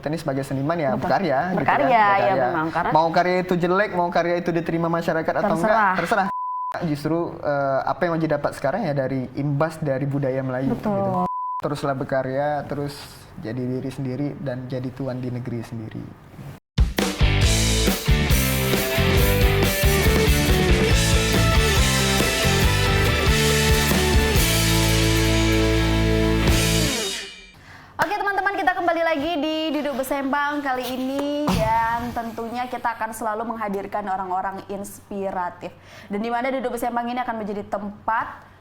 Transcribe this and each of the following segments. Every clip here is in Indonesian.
kita ini sebagai seniman ya berkarya, berkarya, gitu kan? ya memang. Karena mau karya itu jelek, mau karya itu diterima masyarakat atau enggak, terserah. Justru apa yang Oji dapat sekarang ya dari imbas dari budaya Melayu. Betul. Gitu. Teruslah berkarya, terus jadi diri sendiri dan jadi tuan di negeri sendiri. Oke teman-teman, kita kembali lagi di Duduk Bersembang kali ini dan tentunya kita akan selalu menghadirkan orang-orang inspiratif. Dan di mana Duduk Bersembang ini akan menjadi tempat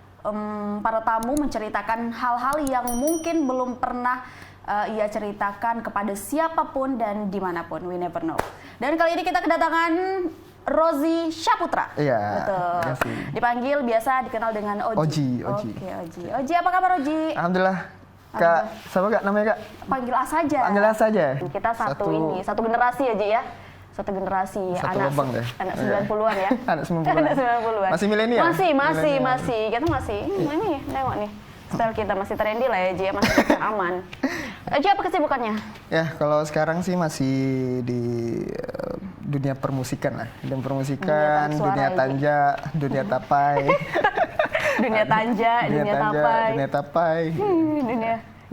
para tamu menceritakan hal-hal yang mungkin belum pernah ia ceritakan kepada siapapun dan dimanapun. We never know. Dan kali ini kita kedatangan Rozi Syaputra. Iya. Betul. Dipanggil biasa dikenal dengan Oji. Oji. Oke, Oji. Oji, apa kabar Oji? Alhamdulillah. Kak, siapa Kak namanya Kak? Panggil A saja. Panggil A saja. Kita satu generasi ya Ji ya. Satu generasi satu anak lubang deh. Anak 90-an ya. Anak 90-an. Anak 90-an. Masih milenial? Masih. Kita masih. Ini nengok nih. Style kita masih trendy lah ya Ji ya, masih aman. Ji, apa kesibukannya? Ya, kalau sekarang sih masih di dunia permusikan lah. Dunia permusikan, dunia tanja, dunia tapai. Dunia tanja, dunia tapai.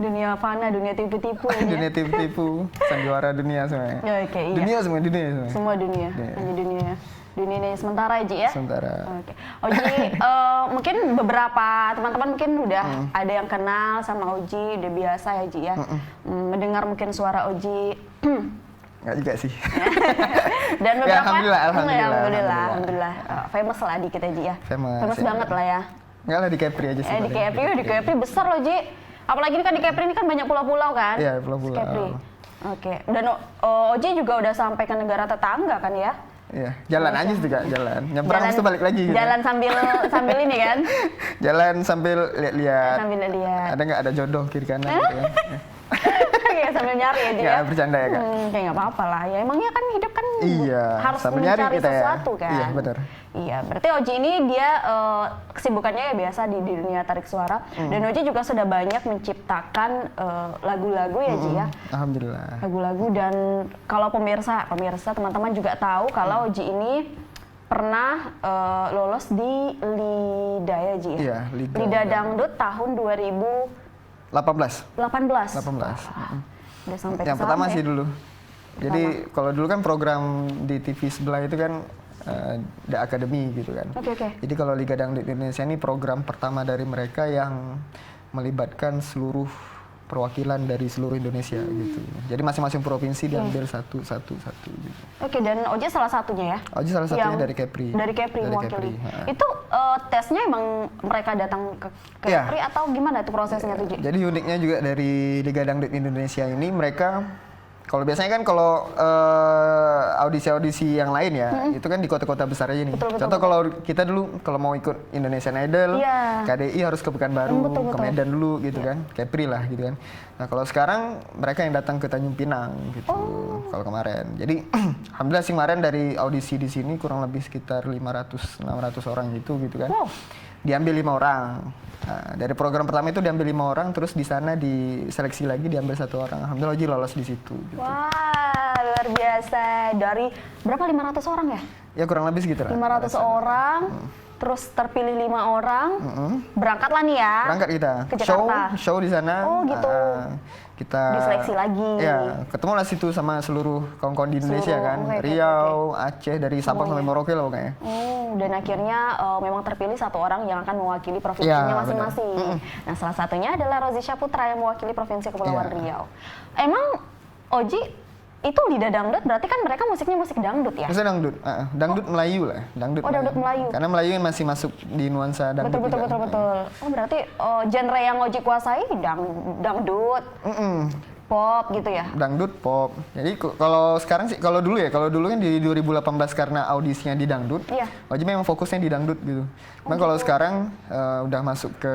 Dunia fana, dunia tipu-tipu. Dunia tipu-tipu, sandiwara dunia semuanya. Oke, iya. Semua dunia. Semua dunia, hanya dunia. Dunia ini sementara ya, Ji ya? Sementara. Oke. Oji, mungkin beberapa teman-teman mungkin udah ada yang kenal sama Oji, udah biasa ya, Ji ya? Mendengar mungkin suara Oji. Enggak juga sih. Dan beberapa, ya, alhamdulillah. Famous lah dikit ya, Ji ya? Famous ya. Banget lah ya. Enggak lah, di Kepri aja sih. Di Kepri besar loh, Ji. Apalagi ini kan di Kepri ini kan banyak pulau-pulau kan? Iya, pulau-pulau. Oke. Dan Oji juga udah sampai ke negara tetangga kan ya? Iya, jalan aja sih Kak, jalan. Nyebrang terus balik lagi gitu. Jalan sambil ini kan? Jalan sambil lihat-lihat. Ada nggak ada jodoh kiri kanan gitu kan? Kayak sambil nyari aja ya? Bercanda ya Kak? Kayak nggak apa-apa lah. Ya emangnya kan hidup kan harus sambil mencari nyari kita sesuatu kan? Iya, benar. Iya, berarti Oji ini dia kesibukannya ya biasa di dunia tarik suara. Dan Oji juga sudah banyak menciptakan lagu-lagu ya Ji ya? Alhamdulillah. Lagu-lagu, dan kalau pemirsa teman-teman juga tahu kalau Oji ini pernah lolos di LIDA ya Ji ya? Iya, LIDA Dangdut tahun 18. Udah sampai yang pertama ya? Sih dulu. Jadi kalau dulu kan program di TV sebelah itu kan The Academy gitu kan. Oke. Jadi kalau Liga Dangdut Indonesia ini program pertama dari mereka yang melibatkan seluruh perwakilan dari seluruh Indonesia gitu. Jadi masing-masing provinsi diambil satu gitu. Oke, dan Oji salah satunya ya? Oji salah satunya dari Kepri. Dari Kepri mewakili. Itu tesnya emang mereka datang ke Kepri atau gimana itu prosesnya tuh Ji? Jadi uniknya juga dari Liga Dangdut Indonesia ini mereka, kalau biasanya kan kalau audisi-audisi yang lain ya, itu kan di kota-kota besar aja nih. Contoh kalau kita dulu kalau mau ikut Indonesian Idol, KDI harus ke Pekanbaru, ke Medan dulu gitu kan, Kepri lah gitu kan. Nah kalau sekarang mereka yang datang ke Tanjung Pinang gitu, kalau kemarin. Jadi alhamdulillah sih kemarin dari audisi di sini kurang lebih sekitar 500-600 orang gitu kan. Diambil 5 orang. Nah, dari program pertama itu diambil 5 orang, terus di sana diseleksi lagi diambil 1 orang. Alhamdulillah Oji lolos di situ. Gitu. Wah, luar biasa. Dari berapa 500 orang ya? Ya kurang lebih segitu lah. 500 orang, terus terpilih 5 orang, berangkatlah nih ya. Berangkat kita. Ke Jakarta. Show di sana. Oh gitu. Kita diseleksi lagi. Ya, ketemu lah situ sama seluruh kawan-kawan di Indonesia kan. Riau, Aceh, dari Sabang sampai Merauke lah pokoknya. Dan akhirnya memang terpilih 1 orang yang akan mewakili provinsinya masing-masing. Nah, salah satunya adalah Rozi Syaputra yang mewakili Provinsi Kepulauan Riau. Emang Oji itu LIDA Dangdut, berarti kan mereka musiknya musik dangdut ya? Musik dangdut, dangdut Melayu lah. Dangdut Melayu. Karena Melayu masih masuk di nuansa dangdut. Betul. Oh berarti genre yang Oji kuasai dangdut, pop gitu ya? Dangdut, pop. Jadi kalau sekarang sih, kalau dulu kan di 2018 karena audisinya di dangdut, Oji memang fokusnya di dangdut gitu. Cuman kalau sekarang udah masuk ke,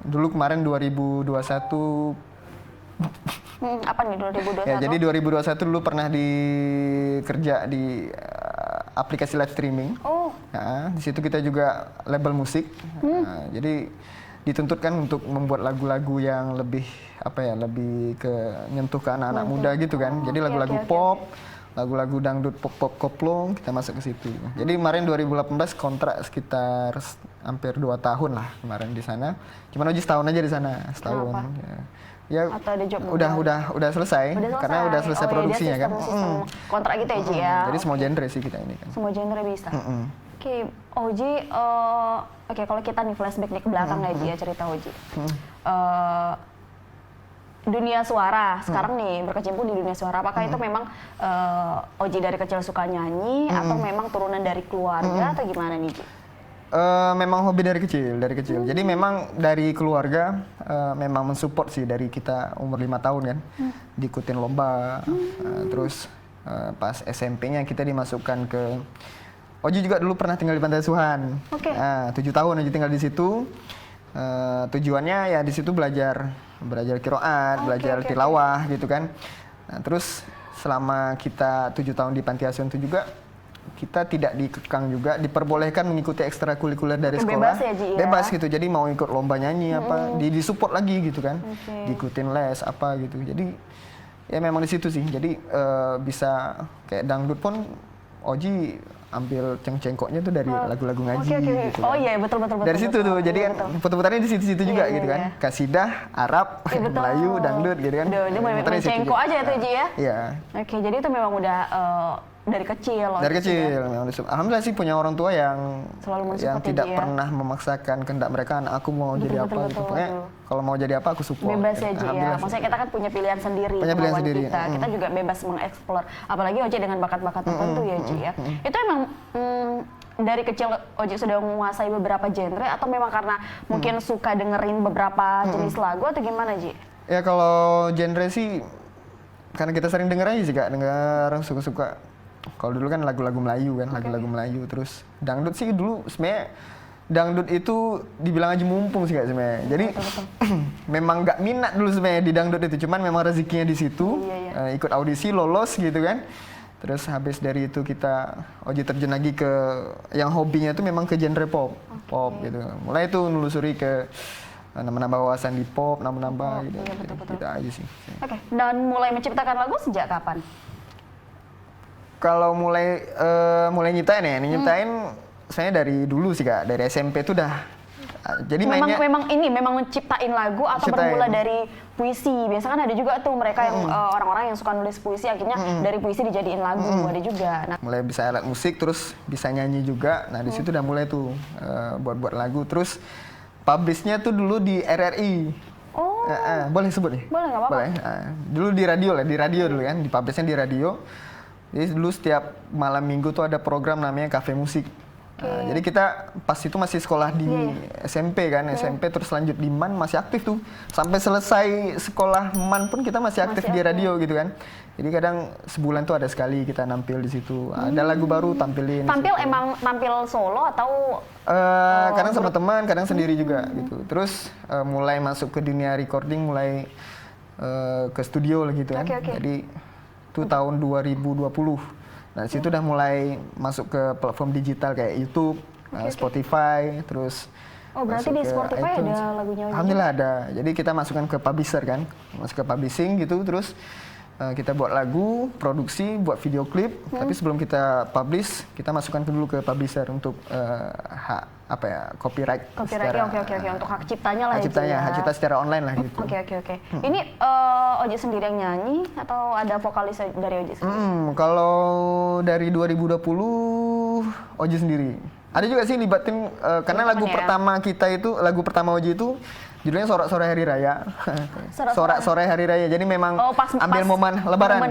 dulu kemarin 2021. Apa nih 2021? Ya, jadi 2021 dulu pernah kerja di aplikasi live streaming. Nah, di situ kita juga label musik. Nah, jadi dituntut kan untuk membuat lagu-lagu yang lebih lebih ke nyentuh ke anak-anak muda gitu kan. Jadi lagu-lagu pop, lagu-lagu dangdut pop koplo kita masuk ke situ. Jadi kemarin 2018 kontrak sekitar hampir 2 tahun lah kemarin di sana. Cuman Oji setahun aja di sana, setahun. Ya atau ada job udah selesai karena udah selesai produksinya kan. Kontrak gitu ya Ji ya. Jadi semua genre sih kita ini kan. Semua genre bisa. Oke, Oji, kalau kita nih flashback nih ke belakang ya Ji ya, cerita Oji. Dunia suara sekarang nih berkecimpung di dunia suara. Apakah itu memang Oji dari kecil suka nyanyi atau memang turunan dari keluarga atau gimana nih Ji? Memang hobi dari kecil. Jadi memang dari keluarga memang mensupport sih dari kita umur 5 tahun kan. Diikutin lomba, terus pas SMP-nya kita dimasukkan ke Oji juga dulu pernah tinggal di Pantai Asuhan. 7 tahun Oji tinggal di situ. Tujuannya ya di situ belajar qiraat, belajar tilawah gitu kan. Nah, terus selama kita 7 tahun di Pantai Asuhan itu juga kita tidak dikekang juga, diperbolehkan mengikuti ekstrakurikuler dari sekolah. Bebas ya, Ji, ya? Bebas gitu. Jadi mau ikut lomba nyanyi disupport lagi gitu kan. Diikutin les apa gitu. Jadi ya memang di situ sih. Jadi bisa kayak dangdut pun Oji ambil cengkoknya tuh dari lagu-lagu ngaji gitu. Oh iya, betul. Dari situ tuh. Jadi kan putar-putarnya di situ-situ juga gitu kan. Kasidah, Arab, Melayu, dangdut gitu kan. Dia mau cengkok aja tuh Ji ya. Iya. Oke, jadi itu memang udah dari kecil. Memang alhamdulillah sih punya orang tua yang tidak pernah memaksakan kehendak mereka aku mau jadi apa gitu. Pokoknya kalau mau jadi apa aku support. Bebas ya Ji ya. Maksudnya kita kan punya pilihan sendiri. Kita juga bebas mengeksplor. Apalagi Oji dengan bakat-bakat tertentu ya Ji ya. Itu emang dari kecil Oji sudah menguasai beberapa genre atau memang karena mungkin suka dengerin beberapa jenis lagu atau gimana Ji? Ya kalau genre sih karena kita sering denger aja sih Kak, denger suka-suka. Kalau dulu kan lagu-lagu Melayu kan, lagu-lagu Melayu. Terus dangdut sih dulu sebenarnya dangdut itu dibilang aja mumpung sih Kak sebenarnya. Jadi memang nggak minat dulu sebenarnya di dangdut itu, cuman memang rezekinya di situ. Ikut audisi lolos gitu kan. Terus habis dari itu Oji terjun lagi ke yang hobinya itu memang ke genre pop gitu. Mulai itu nelusuri ke nambah wawasan di pop, nambah gitu. Gitu aja sih. Oke, dan mulai menciptakan lagu sejak kapan? Kalau mulai nyiptain ya, nyiptain saya dari dulu sih Kak, dari SMP itu udah. Jadi memang menciptain lagu atau bermula dari puisi. Biasa kan ada juga tuh mereka yang orang-orang yang suka nulis puisi akhirnya dari puisi dijadiin lagu, ada juga. Nah, mulai bisa alat musik terus bisa nyanyi juga. Nah, di situ udah mulai tuh buat lagu. Terus publishnya tuh dulu di RRI. Boleh sebut nih? Boleh, nggak apa-apa. Boleh. Dulu di radio dulu kan, di publishnya di radio. Jadi dulu setiap malam minggu tuh ada program namanya Cafe Musik. Jadi kita pas itu masih sekolah di SMP kan, SMP terus lanjut di MAN masih aktif tuh. Sampai selesai sekolah MAN pun kita masih aktif di radio gitu kan. Jadi kadang sebulan tuh ada sekali kita nampil di situ. Ada lagu baru tampilin. Tampil solo atau kadang sama teman, kadang sendiri juga gitu. Terus mulai masuk ke dunia recording, mulai ke studio lah gitu kan. Jadi itu tahun 2020. Nah, situ udah mulai masuk ke platform digital kayak YouTube, Spotify, terus berarti di Spotify iTunes. ada lagunya Oji? Alhamdulillah ada. Jadi kita masukkan ke publisher kan, masuk ke publishing gitu, terus kita buat lagu, produksi, buat video klip. Tapi sebelum kita publish, kita masukkan dulu ke publisher untuk copyright. Untuk hak ciptanya lah. Hak cipta secara online lah gitu. Oke. Ini Oji sendiri yang nyanyi atau ada vokalis dari Oji sendiri? Kalau dari 2020 Oji sendiri. Ada juga sih libatin karena lagu pertama kita itu, lagu pertama Oji itu judulnya Sorak-Sorai Hari Raya. Sorak-Sorai Hari Raya. Jadi memang ambil momen Lebaran.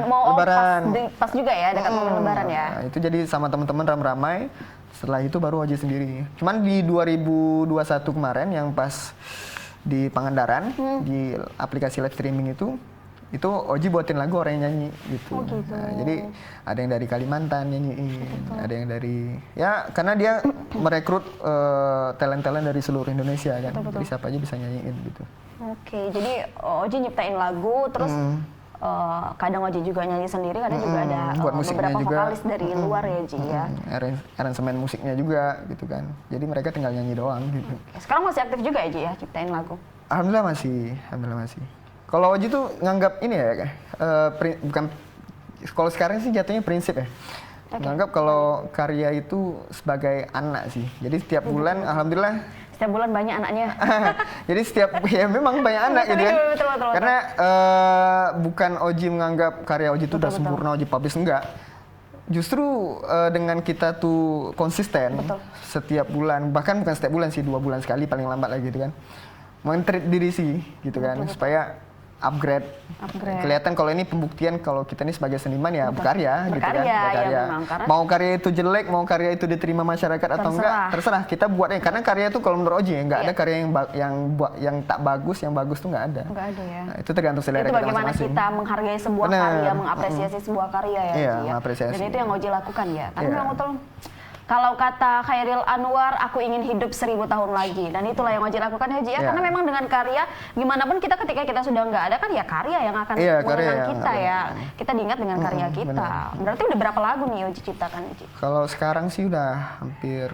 Pas juga ya, dekat momen Lebaran ya. Nah, itu jadi sama teman-teman ramai-ramai. Setelah itu baru Oji sendiri. Cuman di 2021 kemarin yang pas di Pangandaran, di aplikasi live streaming itu Oji buatin lagu orang yang nyanyi gitu. Nah, jadi ada yang dari Kalimantan nyanyiin, ada yang dari karena dia merekrut talent-talent dari seluruh Indonesia kan. Jadi siapa aja bisa nyanyiin gitu. Oke, jadi Oji nyiptain lagu terus kadang Oji juga nyanyi sendiri, kadang juga ada beberapa vokalis dari luar ya Ji ya. Aransemen musiknya juga gitu kan. Jadi mereka tinggal nyanyi doang gitu. Sekarang masih aktif juga ya Ji ya ciptain lagu? Alhamdulillah masih. Kalau Oji tuh nganggap ini ya, bukan, kalau sekarang sih jatuhnya prinsip ya. Menganggap kalau karya itu sebagai anak sih. Jadi setiap bulan, alhamdulillah. Setiap bulan banyak anaknya. Jadi ya memang banyak anak gitu kan. Betul. Karena bukan Oji menganggap karya Oji itu udah sempurna, Oji publish, enggak. Justru dengan kita tuh konsisten setiap bulan, bahkan bukan setiap bulan sih, 2 bulan sekali paling lambat lagi gitu kan. Men-treat diri sih gitu kan, supaya upgrade. Kelihatan kalau ini pembuktian kalau kita ini sebagai seniman ya berkarya gitu kan. Berkarya. Mau karya itu jelek, mau karya itu diterima masyarakat atau enggak, terserah kita buatnya. Karena karya itu kalau menurut Oji enggak ada karya yang tak bagus, yang bagus tuh enggak ada. Enggak ada ya. Nah, itu tergantung selera kita bagaimana masing-masing. Kita menghargai sebuah karya, mengapresiasi sebuah karya ya. Iya, Ji, mengapresiasi. Dan itu yang Oji lakukan ya. Tapi memang betul. Kalau kata Khairil Anwar, aku ingin hidup 1000 tahun lagi. Dan itulah yang Oji lakukan ya Ji ya. Karena memang dengan karya, gimana pun kita ketika kita sudah nggak ada kan ya karya yang akan mengenang kita ya. Kita diingat dengan karya kita. Berarti udah berapa lagu nih Oji ciptakan Ji? Kalau sekarang sih udah hampir,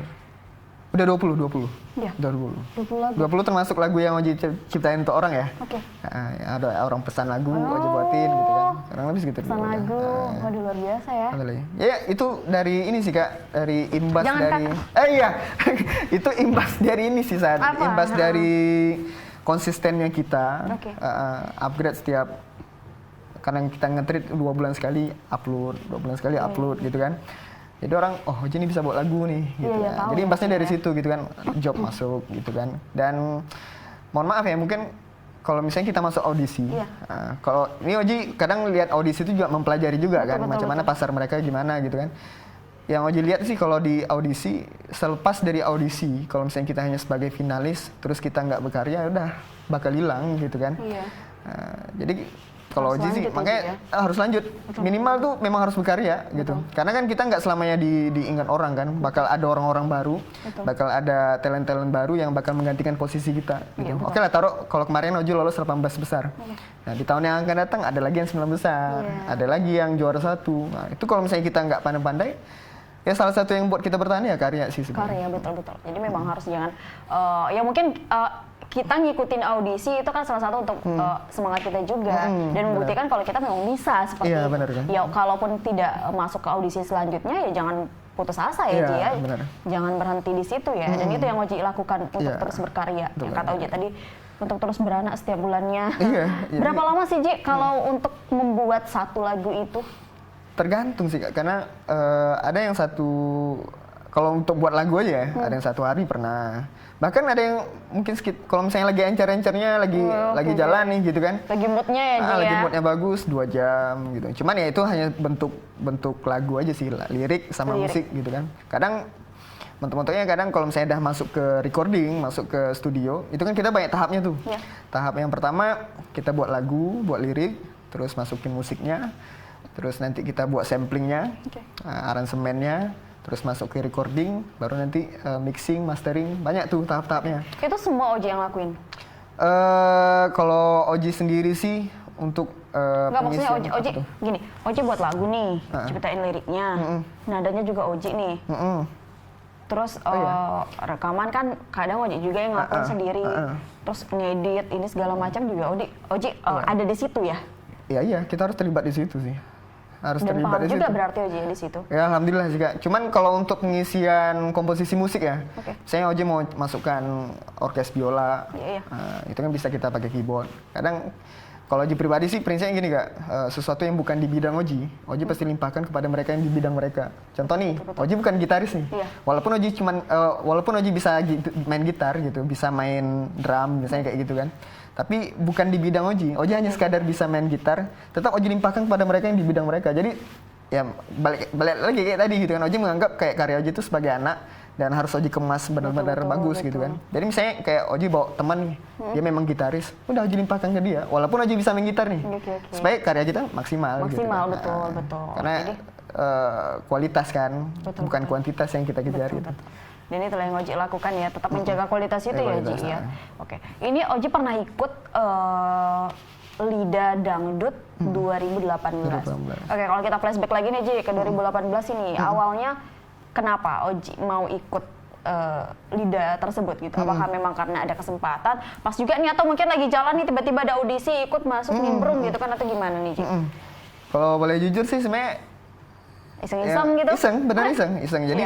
udah 20. Ya. Udah 20 lagu. 20 termasuk lagu yang Oji ciptain untuk orang ya. Oke. Ada orang pesan lagu, Oji buatin gitu kan. Kurang lebih segitu. Pesan lagu, waduh luar biasa ya. Ya itu dari ini sih Kak, dari imbas dari itu imbas dari ini sih saat imbas dari konsistennya kita. Upgrade setiap, karena kita nge-treat 2 bulan sekali upload, 2 bulan sekali upload gitu kan. Jadi orang, oh Oji ini bisa buat lagu nih gitu kan. Jadi imbasnya dari situ gitu kan, job masuk gitu kan. Dan mohon maaf ya, mungkin kalau misalnya kita masuk audisi, kalau ini Oji kadang lihat audisi itu juga mempelajari juga kan, macam mana pasar mereka gimana gitu kan. Yang Oji lihat sih kalau di audisi, selepas dari audisi, kalau misalnya kita hanya sebagai finalis, terus kita nggak berkarya, udah bakal hilang gitu kan. Jadi kalau Oji sih makanya harus lanjut. Minimal tuh memang harus berkarya gitu. Karena kan kita nggak selamanya diingat orang kan. Bakal ada orang-orang baru, bakal ada talent-talent baru yang bakal menggantikan posisi kita. Gitu. Oke lah, taruh kalau kemarin Oji lolos 18 besar. Nah di tahun yang akan datang ada lagi yang 9 besar, ada lagi yang juara 1. Nah itu kalau misalnya kita nggak pandai-pandai, ya salah satu yang buat kita bertahan ya karya sih sebenarnya. Karya, betul. Jadi memang harus jangan, ya mungkin kita ngikutin audisi itu kan salah satu untuk semangat kita juga dan membuktikan kalau kita memang bisa seperti itu. Kan? Ya kalaupun tidak masuk ke audisi selanjutnya ya jangan putus asa ya Ji ya. Jangan berhenti di situ ya. Dan itu yang Oji lakukan untuk terus berkarya. Yang kata Oji tadi untuk terus beranak setiap bulannya. Berapa lama sih Ji kalau untuk membuat satu lagu itu? Tergantung sih Kak, karena ada yang kalau untuk buat lagu aja ada yang 1 hari pernah. Bahkan ada yang mungkin kalau misalnya lagi encer-encernya, lagi jalan nih gitu kan. Lagi moodnya ya Ji lagi moodnya bagus, 2 jam gitu. Cuman ya itu hanya bentuk lagu aja sih, lirik sama musik gitu kan. Kadang bentuk-bentuknya kalau misalnya udah masuk ke recording, masuk ke studio, itu kan kita banyak tahapnya tuh. Tahap yang pertama kita buat lagu, buat lirik, terus masukin musiknya, terus nanti kita buat samplingnya, aransemennya, terus masuk ke recording, baru nanti mixing, mastering, banyak tuh tahap-tahapnya. Itu semua Oji yang lakuin? Kalau Oji sendiri sih untuk nggak, maksudnya Oji gini, Oji buat lagu nih, ciptain liriknya, nadanya juga Oji nih. Terus rekaman kan kadang Oji juga yang ngelakuin sendiri, terus ngedit ini segala macam juga Oji ada di situ ya? Iya, kita harus terlibat di situ sih. Harus dan terlibat paham juga berarti Oji di situ. Ya alhamdulillah juga. Cuman kalau untuk pengisian komposisi musik ya, saya Oji mau masukkan orkes biola, itu kan bisa kita pakai keyboard. Kadang kalau Oji pribadi sih prinsipnya gini Kak, sesuatu yang bukan di bidang Oji pasti limpahkan kepada mereka yang di bidang mereka. Contoh nih, Oji bukan gitaris nih. Walaupun Oji bisa main gitar gitu, bisa main drum misalnya kayak gitu kan. Tapi bukan di bidang Oji hanya sekadar bisa main gitar, tetap Oji limpahkan kepada mereka yang di bidang mereka. Jadi ya balik lagi kayak tadi gitu kan, Oji menganggap kayak karya Oji itu sebagai anak dan harus Oji kemas benar-benar bagus gitu kan. Jadi misalnya kayak Oji bawa teman nih, dia memang gitaris, udah Oji limpahkan ke dia, walaupun Oji bisa main gitar nih, supaya karya kita maksimal gitu kan. Betul. Karena kualitas kan, bukan kuantitas yang kita kejar gitu. Dan itulah yang Oji lakukan ya, tetap menjaga kualitas itu ya Oji ya. Oke, ini Oji pernah ikut Lidah Dangdut 2018. Oke, kalau kita flashback lagi nih Ji ke 2018 ini, awalnya kenapa Oji mau ikut Lidah tersebut gitu? Apakah memang karena ada kesempatan pas juga nih, atau mungkin lagi jalan nih tiba-tiba ada audisi ikut masuk nimbrung gitu kan, atau gimana nih Ji? Kalau boleh jujur sih sebenarnya iseng-iseng gitu? Benar iseng. Jadi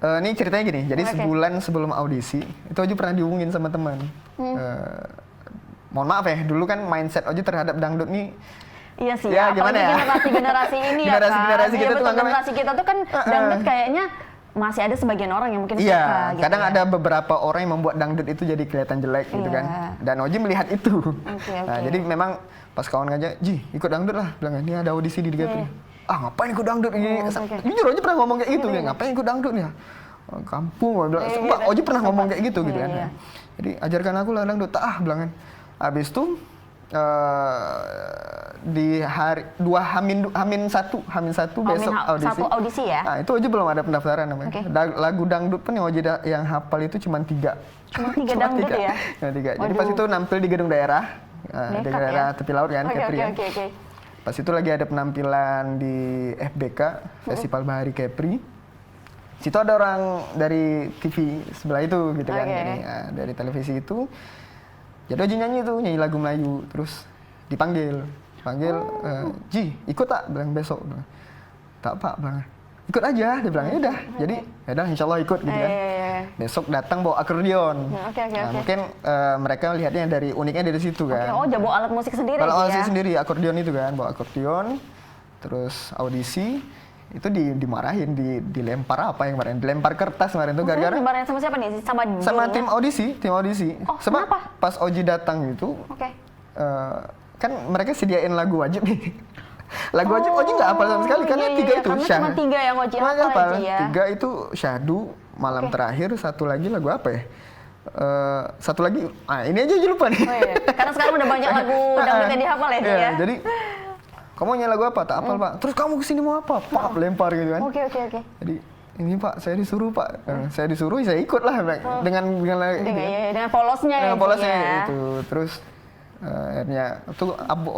ini ceritanya gini, jadi sebulan sebelum audisi itu Oji pernah dihubungin sama teman. Mohon maaf ya, dulu kan mindset Oji terhadap dangdut nih. Iya sih, ya, gimana ya? Generasi ini ya kan. Generasi kita tuh generasi kita tuh kan dangdut kayaknya masih ada sebagian orang yang mungkin suka gitu. Kadang ada beberapa orang yang membuat dangdut itu jadi kelihatan jelek gitu kan. Dan Oji melihat itu. Nah, jadi memang pas kawan ngajak, "Ji, ikut dangdut lah." Bilang, "Ini ada audisi di Gapri." Ngapain ikut dangdut ini? Jujur Oji pernah ngomong kayak gitu, ngapain ikut dangdut ya? Kampung, bilang, Oji pernah ngomong kayak gitu kan. Jadi ajarkan aku lah dangdut, bilang kan. Habis itu di hari Hamin satu besok audisi ya. Nah, itu Oji belum ada pendaftaran namanya. Lagu dangdut pun yang Oji yang hafal itu cuma 3. Cuma 3 dangdut ya? Cuma 3. Jadi pas itu nampil di gedung daerah, di daerah tepi laut kan, Kepri ya. Pas itu lagi ada penampilan di FBK, Festival Bahari Kepri. Situ ada orang dari TV sebelah itu gitu kan, dari televisi itu. Jadi Oji nyanyi lagu Melayu, terus dipanggil, "Ji, ikut tak?" Bilang besok. Bilang, "Tak Pak," bilang, "ikut aja." Dia bilang, "Ya udah." Jadi ya udah insya Allah ikut gitu kan. Besok datang bawa akordeon. Mungkin mereka lihatnya dari uniknya dari situ kan. Oh, bawa alat musik sendiri ya? Alat musik sendiri, akordeon itu kan, bawa akordeon. Terus audisi itu dimarahin, dilempar apa yang kemarin? Dilempar kertas kemarin tuh gara-gara. Dimarahin sama siapa nih? Sama tim audisi. Oh, sebab kenapa? Pas Oji datang itu, kan mereka sediain lagu wajib nih. Lagu wajib Oji nggak hafal sama sekali, karena 3 itu karena cuma 3 yang Oji hafal ya. 3 itu Syahdu, Malam Terakhir, satu lagi lagu apa ya? Satu lagi, ini aja lupa nih. Karena sekarang udah banyak lagu dangdut yang dihafal ya. Jadi kamu nyanyi lagu apa? Tak hafal Pak. Terus kamu kesini mau apa? Pak, lempar gitu kan. Oke. Jadi ini Pak, saya disuruh Pak. Saya disuruh, saya ikut lah dengan polosnya itu. Terus akhirnya tuh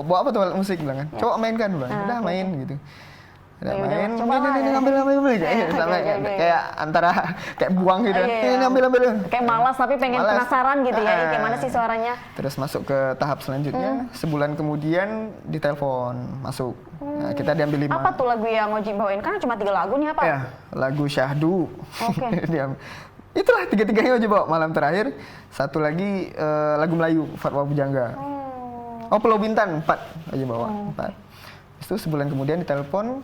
bawa apa tuh alat musik bilang kan. Coba mainkan bilang. Udah main gitu. Udah main, ini ngambil kayak antara kayak buang gitu. Ini ngambil. Kayak malas tapi pengen penasaran gitu ya. Kayak mana sih suaranya? Terus masuk ke tahap selanjutnya. Sebulan kemudian ditelepon masuk. Nah, kita diambil 5. Apa tuh lagu yang Oji bawain? Karena cuma 3 lagu nih apa? Ya, lagu Syahdu. Itulah 3-tiganya Oji bawa. Malam Terakhir. Satu lagi lagu Melayu, Fatwa Bujangga. Pulau Bintan 4 Oji bawa. 4. Itu sebulan kemudian ditelepon.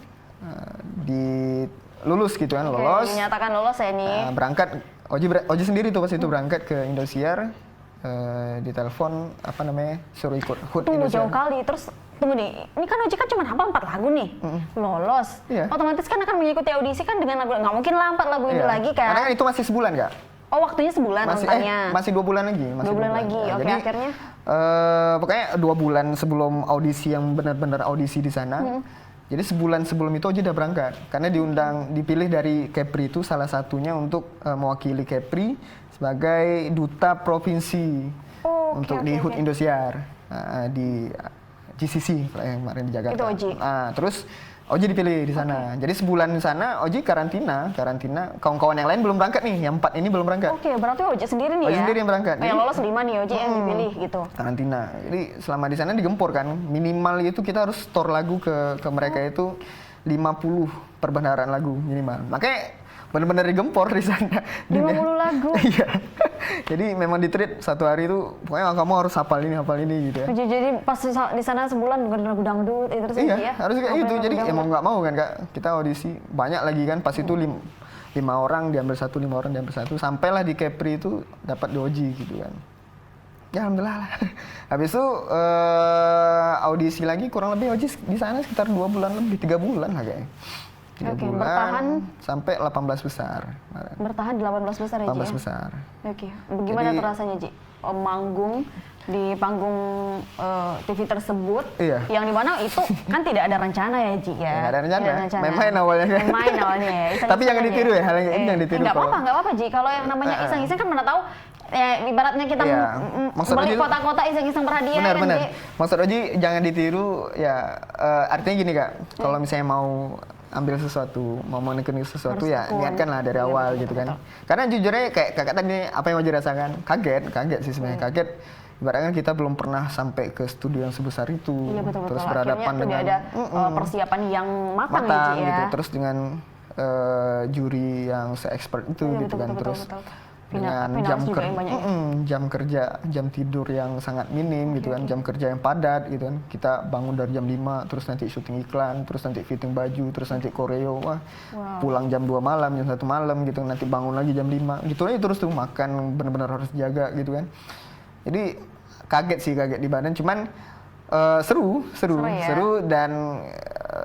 Lulus gitu kan, lolos. Dinyatakan lolos ya nih. Berangkat, Oji sendiri tuh pas itu berangkat ke Indosiar, ditelepon suruh ikut HUT Indosiar. Jauh kali, terus tunggu nih, ini kan Oji kan cuma hafal 4 lagu nih, lolos. Otomatis kan akan mengikuti audisi kan dengan lagu, nggak mungkin lah 4 lagu ini lagi kan. Karena kan itu masih sebulan Kak. Oh, waktunya sebulan rentangnya. Masih 2 bulan lagi. 2 bulan lagi, oke. Jadi, akhirnya? Pokoknya 2 bulan sebelum audisi yang benar-benar audisi di sana. Jadi sebulan sebelum itu Oji udah berangkat, karena dipilih dari Kepri itu salah satunya untuk mewakili Kepri sebagai duta provinsi untuk di HUT Indosiar di GCC yang kemarin di Jakarta. Itu Oji. Terus Oji dipilih di sana. Jadi sebulan di sana Oji karantina. Kawan-kawan yang lain belum berangkat nih, yang 4 ini belum berangkat. Oke, berarti Oji sendiri nih Oji sendiri yang berangkat. Yang lolos 5 nih Oji yang dipilih gitu. Karantina. Jadi selama di sana digempur kan. Minimal itu kita harus store lagu ke mereka itu 50 perbendaharaan lagu minimal. Makanya benar-benar digempor di sana. 50 lagu. Iya. Jadi memang di-treat satu hari itu pokoknya kamu harus hafal ini gitu ya. Jadi pas di sana sebulan dengerin lagu dangdut itu terus ya. Harus kayak gitu. Jadi emang nggak mau kan Kak. Kita audisi banyak lagi kan, pas itu 5 orang diambil 1, 5 orang diambil 1, sampailah di Kepri itu dapat di Oji gitu kan. Ya alhamdulillah lah. Habis itu audisi lagi kurang lebih Oji di sana sekitar 2 bulan lebih, 3 bulan lah kayaknya. 3 bulan bertahan sampai 18 besar. Bertahan 18 besar ya, 18 besar. Oke. Bagaimana tuh rasanya, Ji? Manggung di panggung TV tersebut, yang dimana itu kan tidak ada rencana ya, Ji ya? Nggak ada rencana. Main awalnya kan? Main awalnya ya. Tapi jangan ditiru ya, hal yang ditiru. Nggak apa-apa, Ji. Kalau yang namanya iseng-iseng kan mana tahu Ya, ibaratnya kita beli kota-kota iseng-iseng berhadiah. Benar. Maksud Oji jangan ditiru ya. Artinya gini Kak, kalau misalnya mau ambil sesuatu, mau menekuni sesuatu ya niatkan lah dari awal gitu kan. Karena jujurnya kayak kakak tadi apa yang Oji rasakan, kaget sih sebenarnya, kaget. Ibaratnya kita belum pernah sampai ke studio yang sebesar itu, terus berhadapan dengan ada persiapan yang matang ya. gitu. Terus dengan juri yang se-expert itu gitu kan. Terus dengan jam kerja, jam tidur yang sangat minim gitu kan, jam kerja yang padat gitu kan. Kita bangun dari jam 5, terus nanti syuting iklan, terus nanti fitting baju, terus nanti koreo, pulang jam 2 malam, jam 1 malam gitu, nanti bangun lagi jam 5. Gitu aja terus tuh, makan benar-benar harus jaga gitu kan. Jadi kaget di badan, cuman seru dan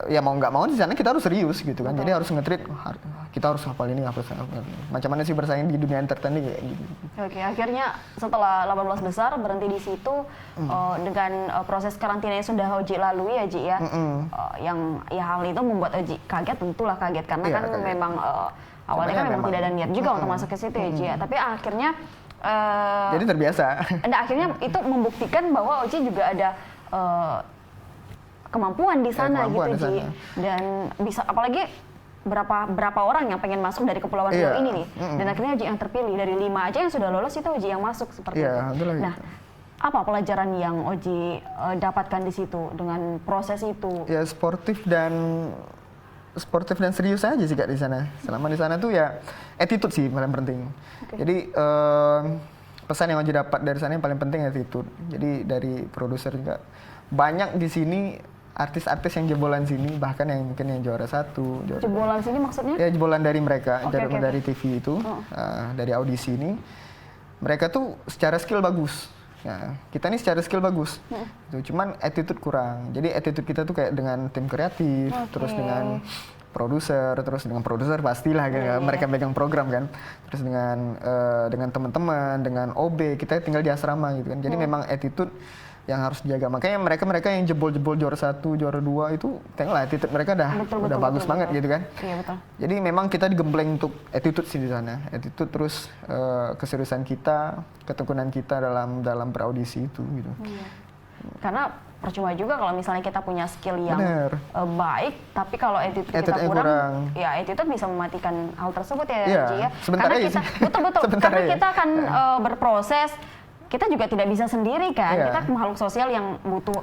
ya mau nggak mau di sana kita harus serius gitu kan. Jadi harus nge-treat, kita harus hafal ini, macam mana sih bersaing di dunia entertainment kayak gitu. Oke, akhirnya setelah 18 besar berhenti di situ dengan proses karantina yang sudah Oji lalui ya Ji ya. Yang ya hal itu membuat Oji kaget, tentulah kaget karena kan memang awalnya kan memang tidak ada niat juga untuk masuk ke situ ya Ji ya. Tapi akhirnya jadi terbiasa. Nah, akhirnya itu membuktikan bahwa Oji juga ada kemampuan di sana gitu Ji. Dan bisa apalagi berapa orang yang pengen masuk dari Kepulauan Riau ini nih. Dan akhirnya Oji yang terpilih dari 5 aja yang sudah lolos itu Oji yang masuk seperti itu. Nah, apa pelajaran yang Oji dapatkan di situ dengan proses itu? Ya sportif dan serius aja sih Kak di sana. Selama di sana tuh ya attitude sih paling penting. Jadi pesan yang Oji dapat dari sana yang paling penting attitude. Jadi dari produser juga banyak di sini artis-artis yang jebolan sini, bahkan yang mungkin yang juara 1. Jebolan sini maksudnya? Ya jebolan dari mereka, dari TV itu, dari audisi ini. Mereka tuh secara skill bagus. Ya, kita nih secara skill bagus. Cuman attitude kurang. Jadi attitude kita tuh kayak dengan tim kreatif, terus dengan produser pastilah kan, mereka pegang program kan. Terus dengan teman-teman, dengan OB, kita tinggal di asrama gitu kan. Jadi memang attitude yang harus dijaga. Makanya mereka yang jebol-jebol juara 1, juara 2 itu tengoklah attitude mereka udah bagus banget gitu kan. Iya, betul. Jadi memang kita digembleng untuk attitude sih di sana. Attitude terus keseriusan kita, ketekunan kita dalam beraudisi itu gitu. Karena percuma juga kalau misalnya kita punya skill yang baik, tapi kalau attitude kita kurang, ya attitude bisa mematikan hal tersebut ya Ji ya. Sebentar aja sih. Betul. Karena kita akan berproses. Kita juga tidak bisa sendiri kan, kita makhluk sosial yang butuh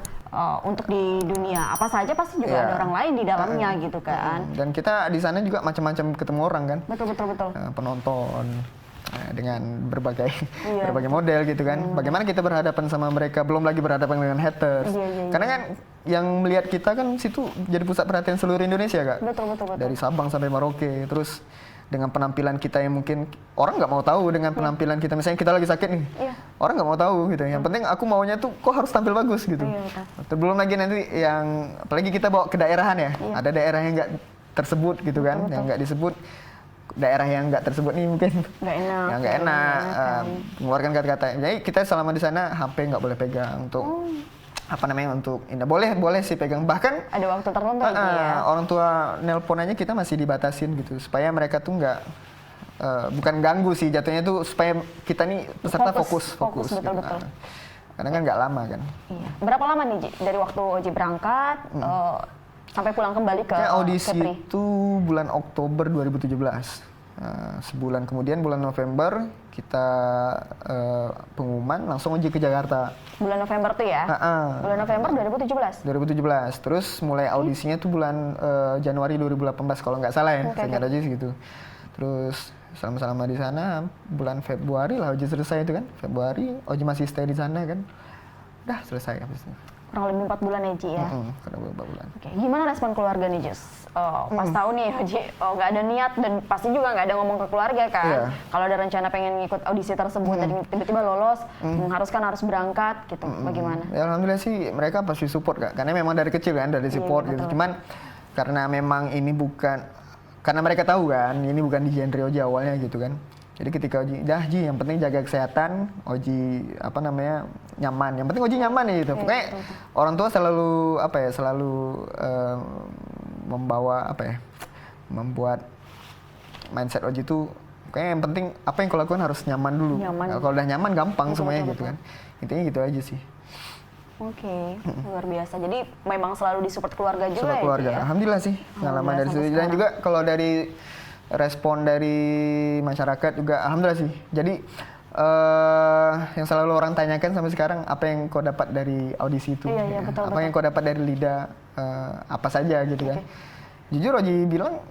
untuk di dunia apa saja pasti juga ada orang lain di dalamnya gitu kan. Dan kita di sana juga macam-macam ketemu orang kan. Betul. Penonton dengan berbagai model gitu kan. Bagaimana kita berhadapan sama mereka, belum lagi berhadapan dengan haters. Karena kan yang melihat kita kan situ jadi pusat perhatian seluruh Indonesia Kak. Betul. Dari Sabang sampai Merauke, terus dengan penampilan kita yang mungkin orang nggak mau tahu dengan penampilan kita, misalnya kita lagi sakit nih, orang nggak mau tahu gitu. Yang penting aku maunya tuh kok harus tampil bagus gitu. Belum lagi nanti yang apalagi kita bawa ke daerahan ya, ada daerah yang nggak tersebut gitu kan, yang nggak disebut. Daerah yang nggak tersebut nih mungkin nggak enak, mengeluarkan kata-kata. Jadi kita selama di sana HP nggak boleh pegang untuk untuk boleh sih pegang, bahkan ada waktu tertentu ya. Orang tua nelpon aja kita masih dibatasin gitu supaya mereka tuh nggak bukan ganggu sih jatuhnya tuh, supaya kita nih peserta fokus betul. Gitu. Karena kan nggak lama kan. Berapa lama nih Ji dari waktu Oji berangkat sampai pulang kembali ke audisi Kepri? Itu bulan Oktober 2017. Sebulan kemudian bulan November kita pengumuman langsung Oji ke Jakarta. Bulan November tuh ya? Bulan November 2017? 2017. Terus mulai audisinya tuh bulan Januari 2018 kalau nggak salah ya. Saya nggak ada Oji segitu. Terus selama di sana bulan Februari lah Oji selesai itu kan. Februari Oji masih stay di sana kan. Udah selesai habis itu. Kurang lebih 4 bulan ya Ji ya? Kurang lebih 4 bulan. Gimana respon keluarga nih Jus? Pas tahu nih Oji nggak ada niat dan pasti juga nggak ada ngomong ke keluarga kan? Kalau ada rencana pengen ngikut audisi tersebut dan tiba-tiba lolos, harus berangkat gitu, bagaimana? Ya alhamdulillah sih mereka pasti support Kak, karena memang dari kecil kan dari support gitu. Cuman karena memang ini bukan, karena mereka tahu kan ini bukan di genre Oji awalnya gitu kan. Jadi ketika Oji, Ji yang penting jaga kesehatan, Oji nyaman. Yang penting Oji nyaman ya gitu. Pokoknya orang tua selalu membawa membuat mindset Oji itu Pokoknya yang penting apa yang kau lakukan harus nyaman dulu. Kalau udah nyaman gampang semuanya gitu kan. Intinya gitu aja sih. Oke, luar biasa. Jadi memang selalu disupport keluarga juga ya? Keluarga, alhamdulillah sih. Pengalaman dari situ. Dan juga kalau dari respon dari masyarakat juga alhamdulillah sih. Jadi yang selalu orang tanyakan sampai sekarang, apa yang kau dapat dari audisi itu? Iya, betul, apa yang kau dapat dari LIDA? Apa saja gitu kan? Jujur Oji bilang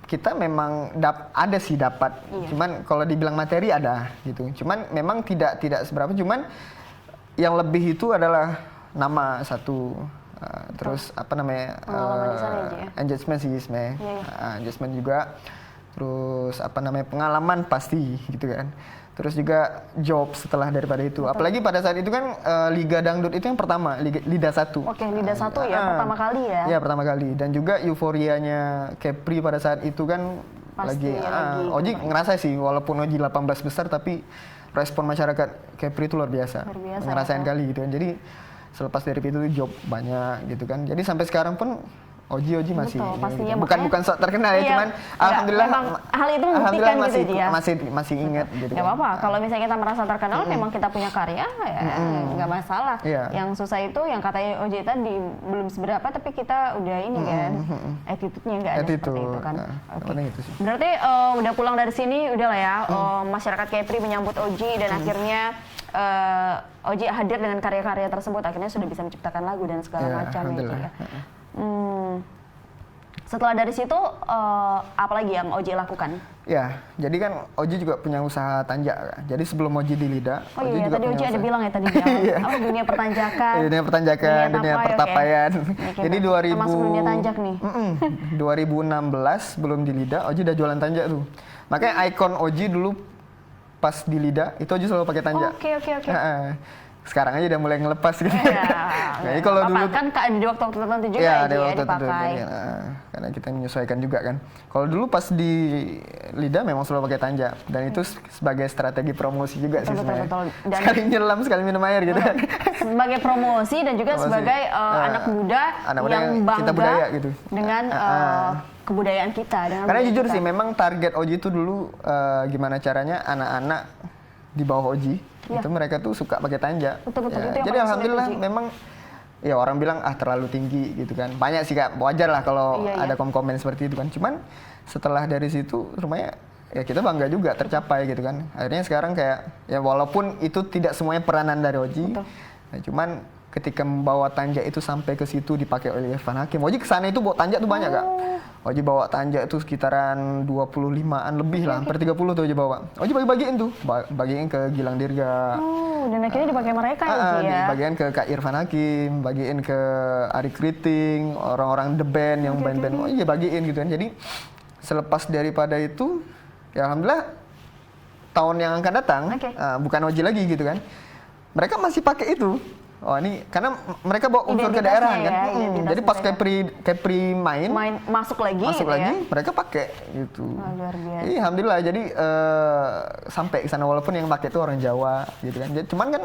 kita memang ada sih dapat. Cuman kalau dibilang materi ada gitu. Cuman memang tidak seberapa. Cuman yang lebih itu adalah nama satu, terus apa namanya, engagement sih sebenarnya, engagement juga, terus apa namanya, pengalaman pasti gitu kan, terus juga job setelah daripada itu. Apalagi pada saat itu kan Liga Dangdut itu yang pertama, LIDA 1. Oke, LIDA 1 ya, pertama kali ya? Iya, pertama kali. Dan juga euforianya Kepri pada saat itu kan pasti lagi Oji ngerasa sih, walaupun Oji 18 besar tapi respon masyarakat Kepri itu luar biasa ngerasain kali gitu kan. Jadi selepas dari itu job banyak gitu kan. Jadi sampai sekarang pun Oji masih pastinya, gitu. Bukan sok terkenal ya, cuman alhamdulillah memang hal itu membuktikan masih, gitu ya. Masih ingat gitu. Gak apa-apa, kalau misalnya kita merasa terkenal memang kita punya karya ya nggak masalah. Yang susah itu yang katanya Oji tadi belum seberapa tapi kita udah ini kan attitude-nya nggak ada seperti itu kan. Itu sih. Berarti udah pulang dari sini udah lah ya, masyarakat Kepri menyambut Oji dan akhirnya Oji hadir dengan karya-karya tersebut, akhirnya sudah bisa menciptakan lagu dan segala macam ya. Setelah dari situ apa lagi yang Oji lakukan? Ya, jadi kan Oji juga punya usaha tanjak kan. Jadi sebelum Oji di LIDA, Oji juga tadi Oji ada bilang ya tadi di awal, dunia pertanjakan. Dunia pertanjakan, dunia pertapaian. Jadi 2000 termasuk dunia tanjak nih. 2016 belum di LIDA, Oji udah jualan tanjak tuh. Makanya ikon Oji dulu pas di LIDA itu Oji selalu pakai tanjak. Oke. Sekarang aja udah mulai ngelepas gitu. Jadi kalau dulu kan di waktu-waktu tertentu juga ya dipakai. Karena kita menyesuaikan juga kan. Kalau dulu pas di LIDA memang selalu pakai tanjak, dan itu sebagai strategi promosi juga sih sebenarnya. Dan sekali nyelam sekali minum air gitu. Sebagai promosi dan juga sebagai anak muda yang bangga gitu dengan kebudayaan kita. Karena jujur sih memang target Oji itu dulu gimana caranya anak-anak di bawah Oji itu mereka tuh suka pakai tanjak. Betul, jadi alhamdulillah memang ya orang bilang terlalu tinggi gitu kan. Banyak sih Kak, wajar lah kalau ada komen seperti itu kan. Cuman setelah dari situ rumahnya ya kita bangga juga tercapai gitu kan. Akhirnya sekarang kayak ya walaupun itu tidak semuanya peranan dari Oji. Nah, cuman ketika membawa tanjak itu sampai ke situ dipakai oleh Irfan Hakim. Oji kesana itu bawa tanjak tuh banyak Kak. Oji bawa tanjak itu sekitaran 25-an lebih lah, hampir 30 tuh Oji bawa. Oji bagi-bagiin tuh, bagiin ke Gilang Dirga. Dan akhirnya dipakai mereka ya? Bagian ke Kak Irfan Hakim, bagiin ke Ari Kriting, orang-orang The Band yang band-band. Oji bagiin gitu kan. Jadi selepas daripada itu, ya alhamdulillah tahun yang akan datang, bukan Oji lagi gitu kan. Mereka masih pakai itu. Oh ini karena mereka bawa unsur ke daerah kan. Jadi pas Kepri main masuk lagi mereka pakai gitu. Luar biasa. Iya, alhamdulillah. Jadi sampai ke sana walaupun yang pakai itu orang Jawa gitu kan. Cuman kan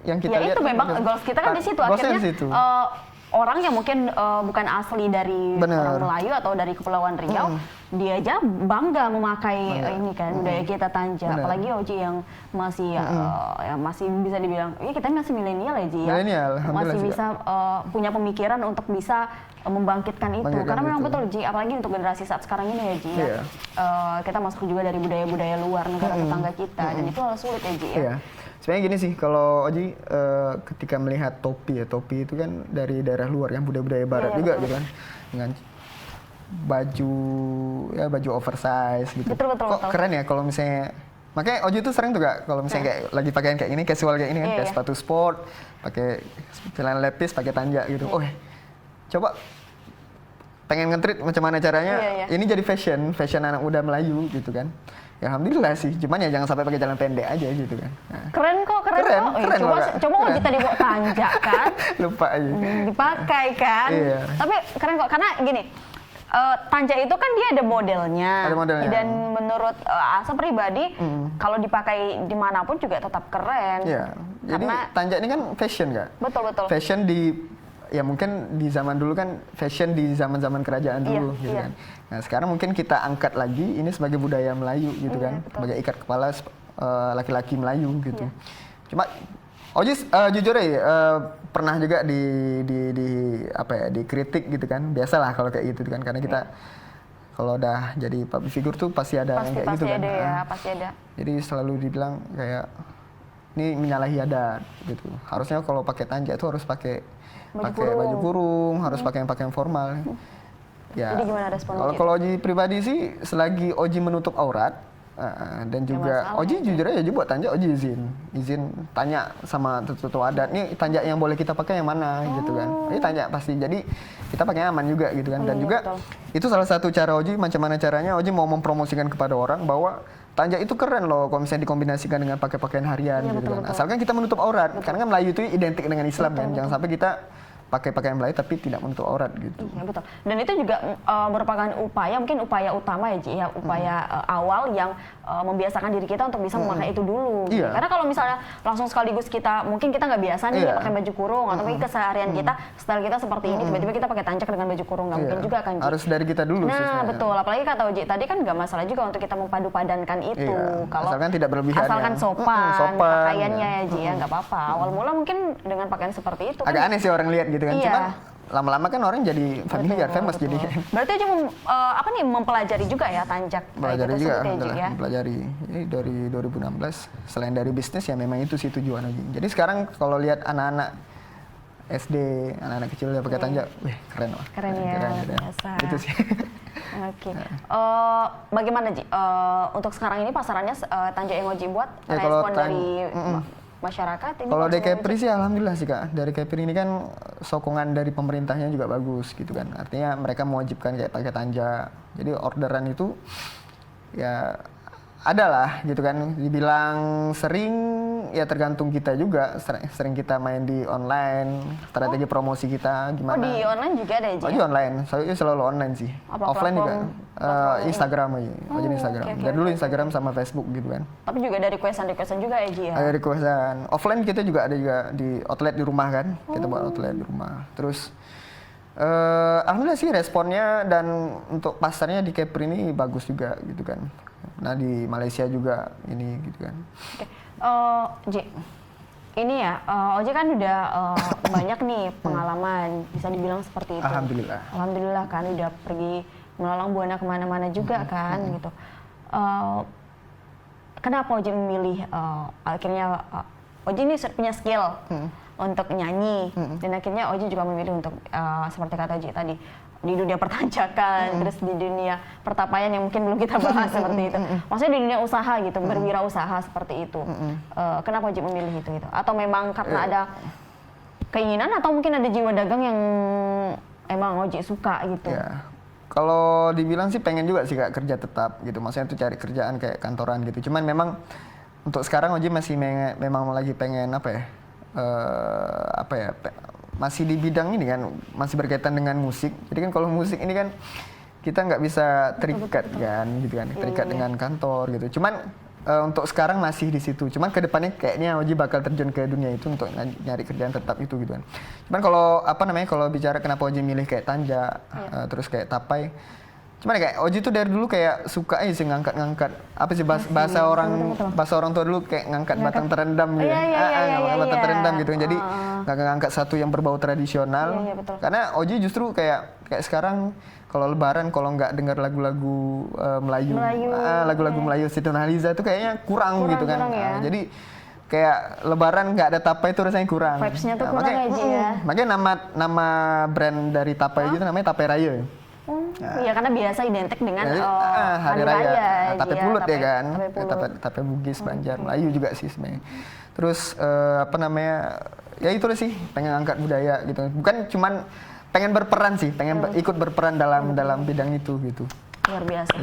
yang kita lihat itu memang goals kita kan di situ akhirnya. Orang yang mungkin bukan asli dari orang Melayu atau dari Kepulauan Riau, dia aja bangga memakai ini kan budaya kita tanjak. Apalagi Oji yang masih masih bisa dibilang, kita masih milenial ya Ji ya. Masih bisa punya pemikiran untuk bisa membangkitkan itu. Karena memang betul Ji, apalagi untuk generasi saat sekarang ini ya Ji. Kita masuk juga dari budaya-budaya luar negara tetangga kita, dan itu hal sulit ya Ji ya. Sebenarnya gini sih, kalau Oji ketika melihat topi itu kan dari daerah luar yang budaya-budaya barat juga gitu kan, dengan baju oversize gitu. Betul. Keren ya kalau misalnya, makanya Oji tuh sering tuh Kak, kalau misalnya kayak lagi pakaian kayak gini, casual kayak ini kan, kayak sepatu sport, pakai celana lepis, pakai tanjak gitu. Coba pengen nge-treat macam mana caranya, ini jadi fashion anak muda Melayu gitu kan. Ya alhamdulillah sih, cuman ya jangan sampai pakai jalan pendek aja gitu kan. Keren kok. Coba Oji tadi bawa tanjak kan. Lupa aja. Dipakai kan. Tapi keren kok, karena gini, tanjak itu kan dia ada modelnya. Dan menurut Asa pribadi, kalau dipakai dimanapun juga tetap keren. Jadi tanjak ini kan fashion Kak. Betul. Fashion di ya mungkin di zaman dulu kan fashion di zaman-zaman kerajaan dulu gitu kan. Nah sekarang mungkin kita angkat lagi ini sebagai budaya Melayu gitu kan, sebagai ikat kepala laki-laki Melayu gitu. Cuma Oji jujur ya pernah juga dikritik gitu kan, biasalah kalau kayak gitu kan, karena kita kalau udah jadi public figure tuh pasti ada yang kayak gitu kan. Pasti ada. Jadi selalu dibilang kayak ini menyalahi adat gitu. Harusnya kalau pakai tanja itu harus pakai baju kurung, harus pakai yang formal. Ya. Jadi gimana respon Oji? Kalau Oji pribadi sih selagi Oji menutup aurat dan juga Oji jujur aja buat tanja Oji izin tanya sama tutu adat, nih tanja yang boleh kita pakai yang mana gitu kan. Ini tanya pasti, jadi kita pakai aman juga gitu kan. Dan juga itu salah satu cara Oji, macam mana caranya Oji mau mempromosikan kepada orang bahwa tanja itu keren loh kalau misalnya dikombinasikan dengan pakai pakaian harian gitu kan. Asalkan kita menutup aurat, karena kan Melayu itu identik dengan Islam kan. Jangan sampai kita pakai pakaian Melayu tapi tidak menutup aurat gitu. Iya betul. Dan itu juga merupakan upaya utama ya Ji, ya upaya awal yang membiasakan diri kita untuk bisa memakai itu dulu. Gitu. Karena kalau misalnya langsung sekaligus mungkin kita nggak biasa nih pakai baju kurung atau mungkin keseharian kita, style kita seperti ini, tiba-tiba kita pakai tancak dengan baju kurung, nggak mungkin juga kan Ji. Harus dari kita dulu. Nah betul, apalagi kata Oji tadi kan nggak masalah juga untuk kita mempadu-padankan itu. Kalau asalkan tidak berlebihan. Asalkan sopan pakaiannya ya Ji, ya nggak apa-apa. Awal mula mungkin dengan pakaian seperti itu. Agak aneh sih orang lihat gitu kan. Cuman lama-lama kan orang jadi familiar, famous jadi. Berarti aja mempelajari juga ya tanjak. Pelajari juga, mempelajari. Ini dari 2016, selain dari bisnis ya memang itu sih tujuan lagi. Jadi sekarang kalau lihat anak-anak SD, anak-anak kecil yang pakai tanjak, wih keren loh. Keren ya, biasa. Itu sih. Oke. Bagaimana Ji? Untuk sekarang ini pasarannya tanjak yang Oji buat, respon dari masyarakat ini? Kalau dari Kepri sih alhamdulillah sih Kak. Dari Kepri ini kan sokongan dari pemerintahnya juga bagus gitu kan. Artinya mereka mewajibkan kayak pakai tanja. Jadi orderan itu ya ada lah gitu kan. Dibilang sering ya tergantung kita juga. Sering kita main di online, strategi promosi kita gimana. Oh di online juga ada aja? Oh di online, saya selalu online sih. Offline juga. Instagram aja, Instagram. Dari dulu Instagram sama Facebook gitu kan. Tapi juga dari requestan juga ya Ji ya? Ada requestan. Offline kita juga ada juga di outlet di rumah kan. Kita buat outlet di rumah. Terus alhamdulillah sih responnya dan untuk pasarnya di Kepri ini bagus juga gitu kan. Nah di Malaysia juga ini gitu kan. Ji, ini ya, Oji kan udah banyak nih pengalaman, bisa dibilang seperti itu. Alhamdulillah. Alhamdulillah kan udah pergi melalang buana kemana-mana juga kan gitu. Kenapa Oji memilih akhirnya Oji ini punya skill untuk nyanyi dan akhirnya Oji juga memilih untuk seperti kata Oji tadi di dunia pertanjakan, terus di dunia pertapaian yang mungkin belum kita bahas seperti itu. Maksudnya di dunia usaha gitu, berwirausaha seperti itu. Kenapa Oji memilih itu gitu? Atau memang karena ada keinginan atau mungkin ada jiwa dagang yang emang Oji suka gitu? Ya. Kalau dibilang sih pengen juga sih Kak kerja tetap gitu. Maksudnya tuh cari kerjaan kayak kantoran gitu. Cuman memang untuk sekarang Oji masih memang lagi pengen masih di bidang ini kan, masih berkaitan dengan musik. Jadi kan kalau musik ini kan kita nggak bisa terikat kan, gitu kan, terikat dengan kantor gitu. Cuman untuk sekarang masih di situ. Cuman kedepannya kayaknya Oji bakal terjun ke dunia itu untuk nyari kerjaan tetap itu gitu kan. Cuman kalau kalau bicara kenapa Oji milih kayak tanja, terus kayak tapai. Cuman kayak Oji tuh dari dulu kayak suka aja sih ngangkat apa sih bahasa orang tua dulu kayak ngangkat batang terendam gitu. Batang terendam gitu. Jadi ngangkat satu yang berbau tradisional. Karena Oji justru kayak sekarang kalau lebaran kalau nggak dengar lagu-lagu Melayu, lagu-lagu Melayu Siti Nurhaliza itu kayaknya kurang gitu kan. Jadi kayak lebaran nggak ada tapai itu rasanya kurang. Vibes-nya tuh kurang aja ya. Makanya nama brand dari tapai itu namanya Tapai Raya. Iya karena biasa identik dengan hari raya, tape pulut ya kan, tape Bugis, Banjar, Melayu juga sih sebenarnya. Terus ya itu sih pengen angkat budaya gitu. Bukan cuman pengen berperan sih, pengen ikut berperan dalam bidang itu gitu. Luar biasa.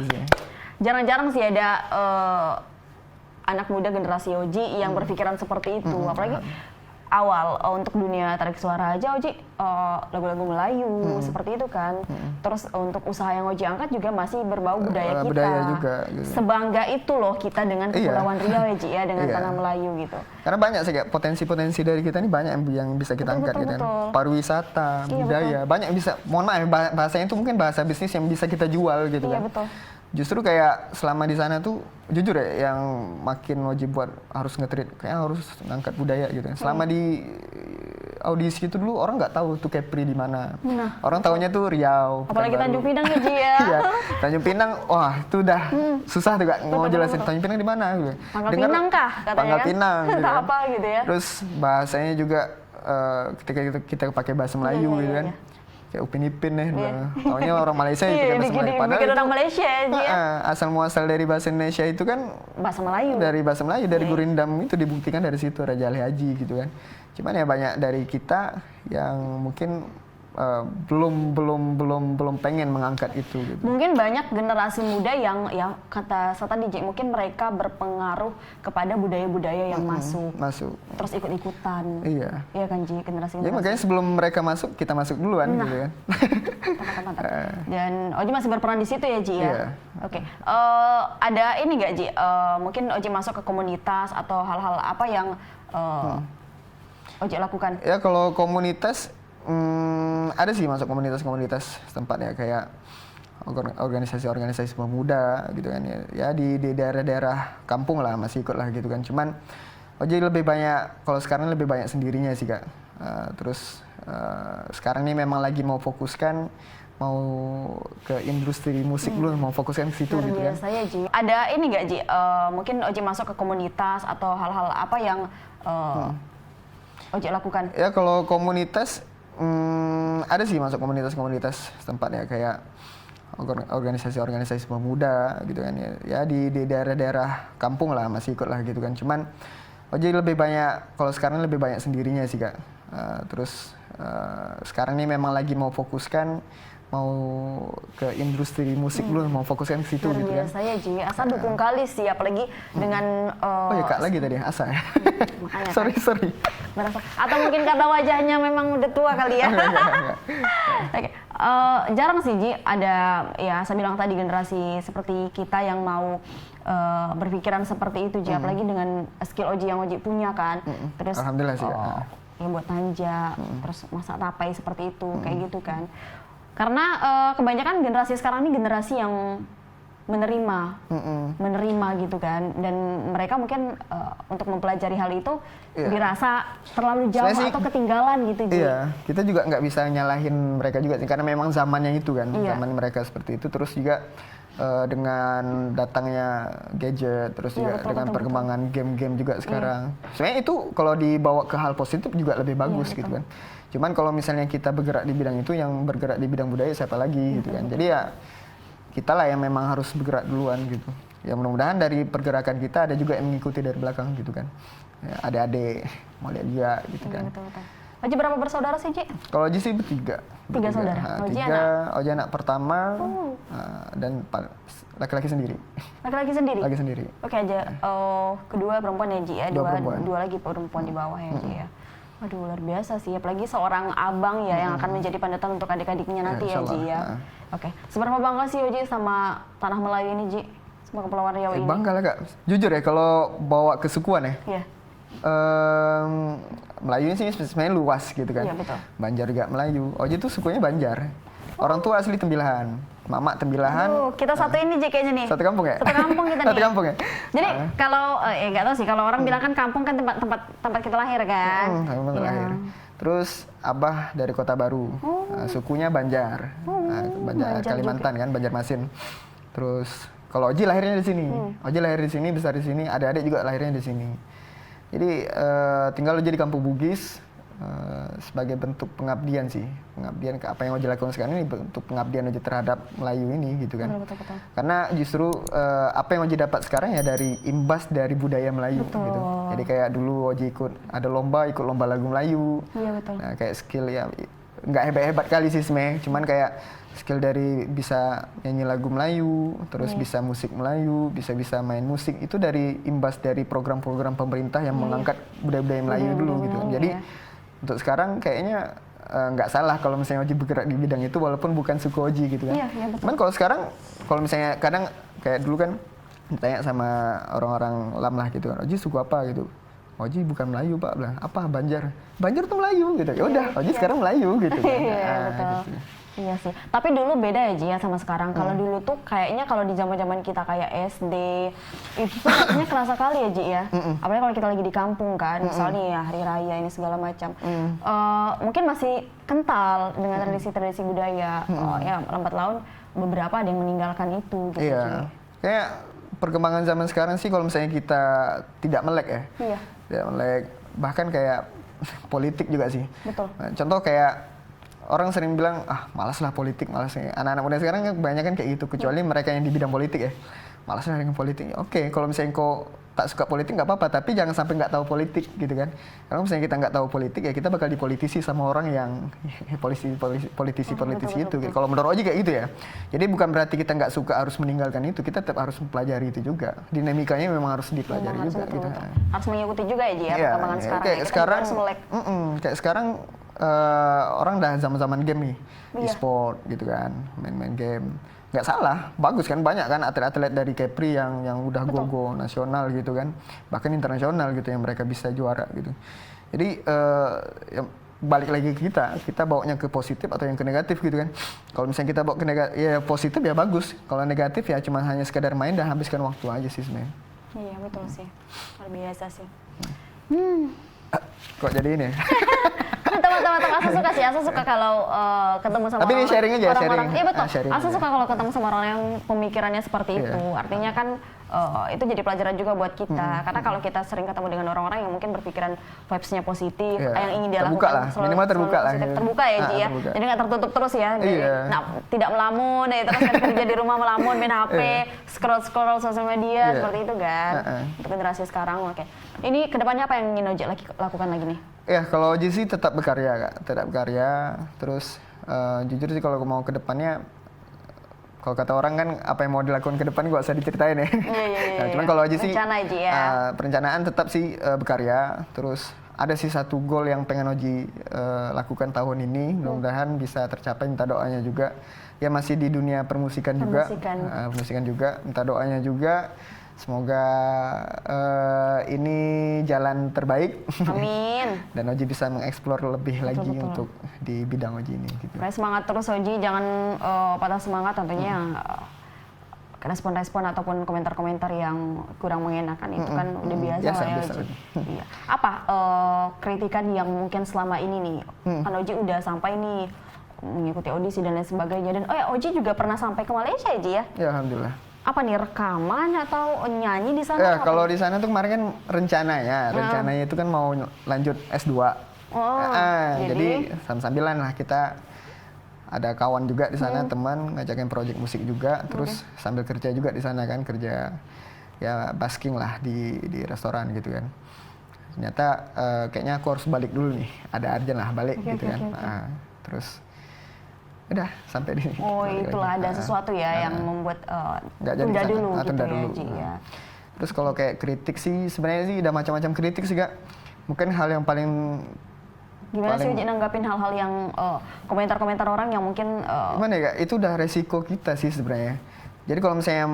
Jarang-jarang sih ada anak muda generasi Oji yang berpikiran seperti itu, apalagi awal untuk dunia tarik suara aja Oji lagu-lagu Melayu seperti itu kan. Terus untuk usaha yang Oji angkat juga masih berbau budaya kita. Budaya juga. Gitu. Sebangga itu loh kita dengan Kepulauan Riau ya Ji ya, dengan tanah Melayu gitu. Karena banyak sih kayak potensi-potensi dari kita ini banyak yang bisa kita angkat gitu kan. Pariwisata, budaya, banyak yang bisa. Mohon maaf bahasanya itu mungkin bahasa bisnis yang bisa kita jual gitu kan. Betul. Justru kayak selama di sana tuh jujur ya yang makin wajib buat harus nge-treat kayak harus ngangkat budaya gitu. Selama di audisi itu dulu orang nggak tahu tuh Kepri di mana. Orang taunya tuh Riau. Apalagi Tanjung Pinang ya Ji ya. Iya, Tanjung Pinang wah itu udah susah tuh Kak mau jelasin Tanjung Pinang di mana gitu. Pangkal Pinang kah katanya Pangkal kan? Pinang gitu. Entah apa gitu ya. Terus bahasanya juga ketika kita pakai bahasa Melayu gitu kan. Kayak Upin Ipin nih, taunya orang Malaysia itu kan bahasa Melayu. Padahal itu orang Malaysia aja ya. Asal muasal dari bahasa Indonesia itu kan bahasa Melayu. Dari bahasa Melayu, dari Gurindam itu dibuktikan dari situ Raja Ali Haji gitu kan. Cuman ya banyak dari kita yang mungkin belum pengen mengangkat itu gitu. Mungkin banyak generasi muda yang kata saya tadi mungkin mereka berpengaruh kepada budaya-budaya yang masuk. Terus ikut-ikutan. Iya. Iya kan Ji, generasi. Ya makanya sebelum mereka masuk kita masuk duluan gitu kan. Mantap. Dan Oji masih berperan di situ ya Ji ya. Iya. Oke. Ada ini nggak Ji? Mungkin Oji masuk ke komunitas atau hal-hal apa yang Oji lakukan? Ya kalau komunitas ada sih masuk komunitas-komunitas setempat ya kayak organisasi-organisasi pemuda gitu kan ya di daerah-daerah kampung lah masih ikut lah gitu kan. Cuman Oji lebih banyak kalau sekarang lebih banyak sendirinya sih Kak. Terus sekarang ini memang lagi mau fokuskan mau ke industri musik dulu, mau fokuskan ke situ gitu kan. Saya Ji. Ada ini nggak Ji? Mungkin Oji masuk ke komunitas atau hal-hal apa yang Oji lakukan? Ya kalau komunitas ada sih masuk komunitas-komunitas setempat ya kayak organisasi-organisasi pemuda gitu kan ya di daerah-daerah kampung lah masih ikut lah gitu kan. Cuman Oji lebih banyak kalau sekarang lebih banyak sendirinya sih Kak. Terus sekarang ini memang lagi mau fokuskan mau ke industri musik dulu, mau fokuskan ke situ gitu kan. Saya Ji, Asa dukung kali sih, apalagi dengan oh ya Kak lagi tadi Asa ya. Makanya sorry. Atau mungkin kata wajahnya memang udah tua kali ya. Oke. Jarang sih Ji ada ya saya bilang tadi generasi seperti kita yang mau berpikiran seperti itu Ji, apalagi dengan skill Oji yang Oji punya kan. Terus alhamdulillah sih ya buat nanjak, terus masak tapai seperti itu kayak gitu kan. Karena kebanyakan generasi sekarang ini generasi yang menerima gitu kan, dan mereka mungkin untuk mempelajari hal itu dirasa terlalu jauh atau ketinggalan gitu. Iya, kita juga nggak bisa nyalahin mereka juga sih, karena memang zamannya itu kan, zaman mereka seperti itu. Terus juga dengan datangnya gadget, terus juga dengan perkembangan game-game juga sekarang. Sebenarnya itu kalau dibawa ke hal positif juga lebih bagus gitu kan. Cuman kalau misalnya kita bergerak di bidang itu, yang bergerak di bidang budaya siapa lagi gitu kan. Jadi ya kita lah yang memang harus bergerak duluan gitu. Ya mudah-mudahan dari pergerakan kita ada juga yang mengikuti dari belakang gitu kan. Ya, adik-adik mau lihat juga gitu kan. Oji berapa bersaudara sih Ji? Kalau Oji sih bertiga. Tiga saudara? Oji anak pertama dan laki-laki sendiri. Laki-laki sendiri? Laki sendiri. Oke aja. Kedua perempuan ya Ji ya? Dua lagi perempuan di bawah ya Ji ya? Waduh luar biasa sih, apalagi seorang abang ya yang akan menjadi panutan untuk adik-adiknya nanti ya Ji ya. Oke, seberapa bangga sih Oji sama tanah Melayu ini Ji? Sama Kepulauan Riau ini? Bangga lah Kak, jujur ya kalau bawa kesukuan ya. Iya. Melayu ini sih sebenarnya luas gitu kan. Iya betul. Banjar juga Melayu, Oji tuh sukunya Banjar. Orang tua asli Tembilahan, Mama Tembilahan. Kita satu ini Ji kayaknya nih. Satu kampung ya? Satu kampung kita nih. Satu kampung ya? Jadi kalau, nggak tahu sih, kalau orang bilang kan kampung kan tempat kita lahir kan? Tempat lahir. Terus Abah dari Kota Baru, sukunya Banjar. Banjar Kalimantan juga. Kan, Banjarmasin. Terus kalau Oji lahirnya di sini. Oji lahir di sini, besar di sini, adik-adik juga lahirnya di sini. Jadi tinggal Oji di Kampung Bugis. Sebagai bentuk pengabdian sih, pengabdian ke apa yang Oji lakukan sekarang ini, bentuk pengabdian Oji terhadap Melayu ini gitu kan. Betul. Karena justru apa yang Oji dapat sekarang ya dari imbas dari budaya Melayu gitu. Jadi kayak dulu Oji ikut lomba lagu Melayu. Iya betul. Nah, kayak skill ya nggak hebat-hebat kali sih sebenarnya, cuman kayak skill dari bisa nyanyi lagu Melayu, terus bisa musik Melayu, bisa main musik, itu dari imbas dari program-program pemerintah yang mengangkat budaya-budaya Melayu dulu gitu. Jadi untuk sekarang kayaknya nggak salah kalau misalnya Oji bergerak di bidang itu walaupun bukan suku Oji gitu kan. Cuman kalau sekarang, kalau misalnya kadang kayak dulu kan tanya sama orang-orang Lam lah gitu kan, Oji suku apa gitu. Oji bukan Melayu Pak, bilang apa Banjar. Banjar tuh Melayu gitu. Ya udah, Oji sekarang Melayu gitu kan. Betul. Gitu. Iya sih. Tapi dulu beda ya Ji ya sama sekarang. Kalau dulu tuh kayaknya kalau di zaman-zaman kita kayak SD itu tuh kayaknya kerasa kali ya Ji ya. Apalagi kalau kita lagi di kampung kan, misalnya ya hari raya ini segala macam. Mungkin masih kental dengan tradisi-tradisi budaya. Ya lambat laun beberapa ada yang meninggalkan itu gitu. Iya. Kayak perkembangan zaman sekarang sih kalau misalnya kita tidak melek ya. Iya. Tidak melek, bahkan kayak politik juga sih. Betul. Nah, contoh kayak orang sering bilang, malas lah politik, malas. Anak-anak muda sekarang kebanyakan kayak gitu, kecuali mereka yang di bidang politik ya. Malas lah dengan politik. Oke, kalau misalnya kau tak suka politik nggak apa-apa, tapi jangan sampai nggak tahu politik gitu kan. Kalau misalnya kita nggak tahu politik ya kita bakal dipolitisi sama orang yang politisi itu. Gitu. Kalau menurut Oji kayak gitu ya. Jadi bukan berarti kita nggak suka harus meninggalkan itu, kita tetap harus mempelajari itu juga. Dinamikanya memang harus dipelajari juga. Gitu. Harus mengikuti juga ya Ji ya perkembangan sekarang. Kayak ya. sekarang, harus melek. Kayak sekarang orang dah zaman-zaman game nih, e-sport gitu kan, main-main game. Nggak salah, bagus kan, banyak kan atlet-atlet dari Kepri yang udah go-go nasional gitu kan, bahkan internasional gitu yang mereka bisa juara gitu. Jadi ya, balik lagi ke kita bawanya ke positif atau yang ke negatif gitu kan. Kalau misalnya kita bawa ke ya positif ya bagus, kalau negatif ya cuma hanya sekedar main dan habiskan waktu aja sih sebenarnya. Iya betul sih, luar biasa sih. Kok jadi ini? Teman-teman, Asa suka kalau ketemu sama tapi ini sharing aja, orang-orang. Iya betul. Sharing Asa aja. suka kalau ketemu sama orang yang pemikirannya seperti itu. Artinya kan itu jadi pelajaran juga buat kita. Karena kalau kita sering ketemu dengan orang-orang yang mungkin berpikiran vibes-nya positif, yang ingin dia terbuka lakukan, lah. Minimal terbuka lah. Terbuka ya Ji ya. Jadi nggak tertutup terus ya. Nah, tidak melamun, terus kan kerja di rumah melamun, main HP, scroll sosial media seperti itu kan. Untuk generasi sekarang, oke. Ini kedepannya apa yang ingin Oji lakukan lagi nih? Ya kalau Oji sih tetap berkarya Kak, tetap berkarya. Terus jujur sih kalau mau ke depannya, kalau kata orang kan apa yang mau dilakukan ke depan gak usah diceritain ya. Nah, cuman kalau Oji sih perencanaan tetap sih berkarya. Terus ada sih satu goal yang pengen Oji lakukan tahun ini, mudah-mudahan bisa tercapai, minta doanya juga. Ya masih di dunia permusikan juga, minta doanya juga. Semoga ini jalan terbaik. Amin. Dan Oji bisa mengeksplor lebih lagi untuk di bidang Oji ini. Gitu. Semangat terus Oji, jangan patah semangat tentunya. Respon-respon ataupun komentar-komentar yang kurang mengenakan itu kan udah biasa lah ya Oji. Iya. Apa kritikan yang mungkin selama ini nih, kan Oji udah sampai nih mengikuti audisi dan lain sebagainya. Dan Oji juga pernah sampai ke Malaysia ya Ji ya? Ya Alhamdulillah. Apa nih, rekaman atau nyanyi di sana? Ya kalau di sana tuh kemarin kan rencananya itu kan mau lanjut S2. Jadi sambil-sambilan lah kita ada kawan juga di sana, teman ngajakin project musik juga, terus sambil kerja juga di sana kan, kerja ya basking lah di restoran gitu kan. Ternyata kayaknya aku harus balik dulu nih, ada urgent lah balik gitu kan. Terus udah sampai di sini. Itulah ada sesuatu ya yang membuat tunda dulu gitu ya. Terus kalau kayak kritik sih sebenarnya sih udah macam-macam kritik sih Kak. Mungkin hal yang paling gimana sih Uji nanggapin hal-hal yang komentar-komentar orang yang mungkin gimana ya Kak? Itu udah resiko kita sih sebenarnya. Jadi kalau misalnya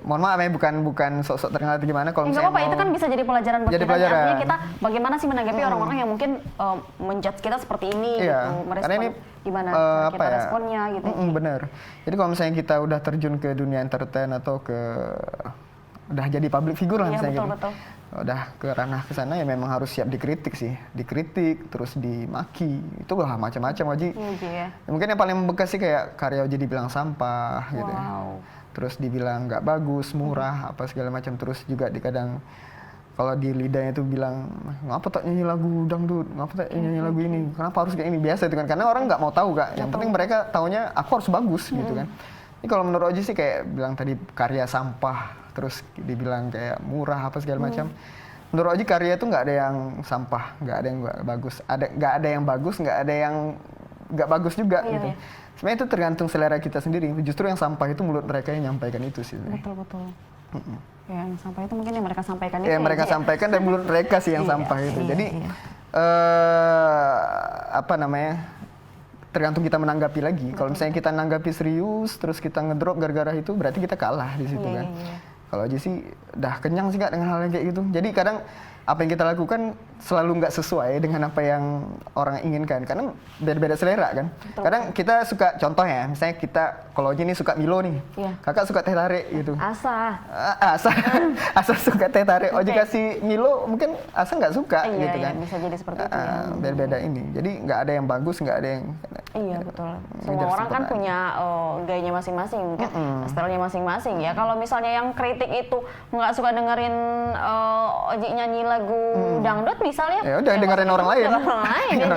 mohon maaf ya, bukan sok-sok terkenal atau gimana. Kalau misalnya apa-apa, itu kan bisa jadi pelajaran buat kita. Artinya kita bagaimana sih menanggapi orang-orang yang mungkin menjudge kita seperti ini, gitu, merespon ini, gimana kita responnya gitu. Bener. Jadi kalau misalnya kita udah terjun ke dunia entertain atau udah jadi public figure lah misalnya betul. Udah ke ranah ke sana ya memang harus siap dikritik sih, terus dimaki, itu lah macam-macam Oji. Mungkin yang paling membekas sih kayak karya Oji dibilang sampah gitu ya. Terus dibilang nggak bagus, murah, apa segala macam. Terus juga kadang kalau di lidahnya itu bilang ngapa tak nyanyi lagu dangdut, ngapa tak nyanyi lagu ini, kenapa harus kayak ini, biasa itu kan, karena orang nggak mau tahu Kak. Yang penting mereka taunya aku harus bagus gitu kan. Ini kalau menurut Oji sih kayak bilang tadi karya sampah, terus dibilang kayak murah apa segala macam. Menurut Oji karya itu nggak ada yang sampah, nggak ada yang bagus, nggak ada yang bagus, nggak ada yang nggak bagus juga gitu. Sebenarnya itu tergantung selera kita sendiri. Justru yang sampah itu mulut mereka yang nyampaikan itu sih. Betul. Ya, yang sampah itu mungkin yang mereka sampaikan itu. Ya, mereka sampaikan dan mulut mereka sih yang sampah itu. Jadi apa namanya? Tergantung kita menanggapi lagi. Kalau misalnya kita nanggapi serius, terus kita ngedrop gara-gara itu, berarti kita kalah di situ kan. Kalau aja sih, udah kenyang sih Kak dengan hal yang kayak gitu. Jadi kadang apa yang kita lakukan selalu nggak sesuai dengan apa yang orang inginkan, karena beda-beda selera kan. Kadang kita suka, contoh ya, misalnya kita kalau Oji ini suka Milo nih, kakak suka teh tarik gitu. Asa suka teh tarik, Oji kasih Milo mungkin Asa nggak suka gitu kan. Bisa jadi seperti itu. Beda-beda ini, jadi nggak ada yang bagus, nggak ada yang. Iya betul. Semua orang kan punya gayanya masing-masing, mungkin stylenya masing-masing ya. Kalau misalnya yang kritik itu nggak suka dengerin Oji nyanyi lagu dangdut misalnya, ya udah dengerin orang lain, orang lain gitu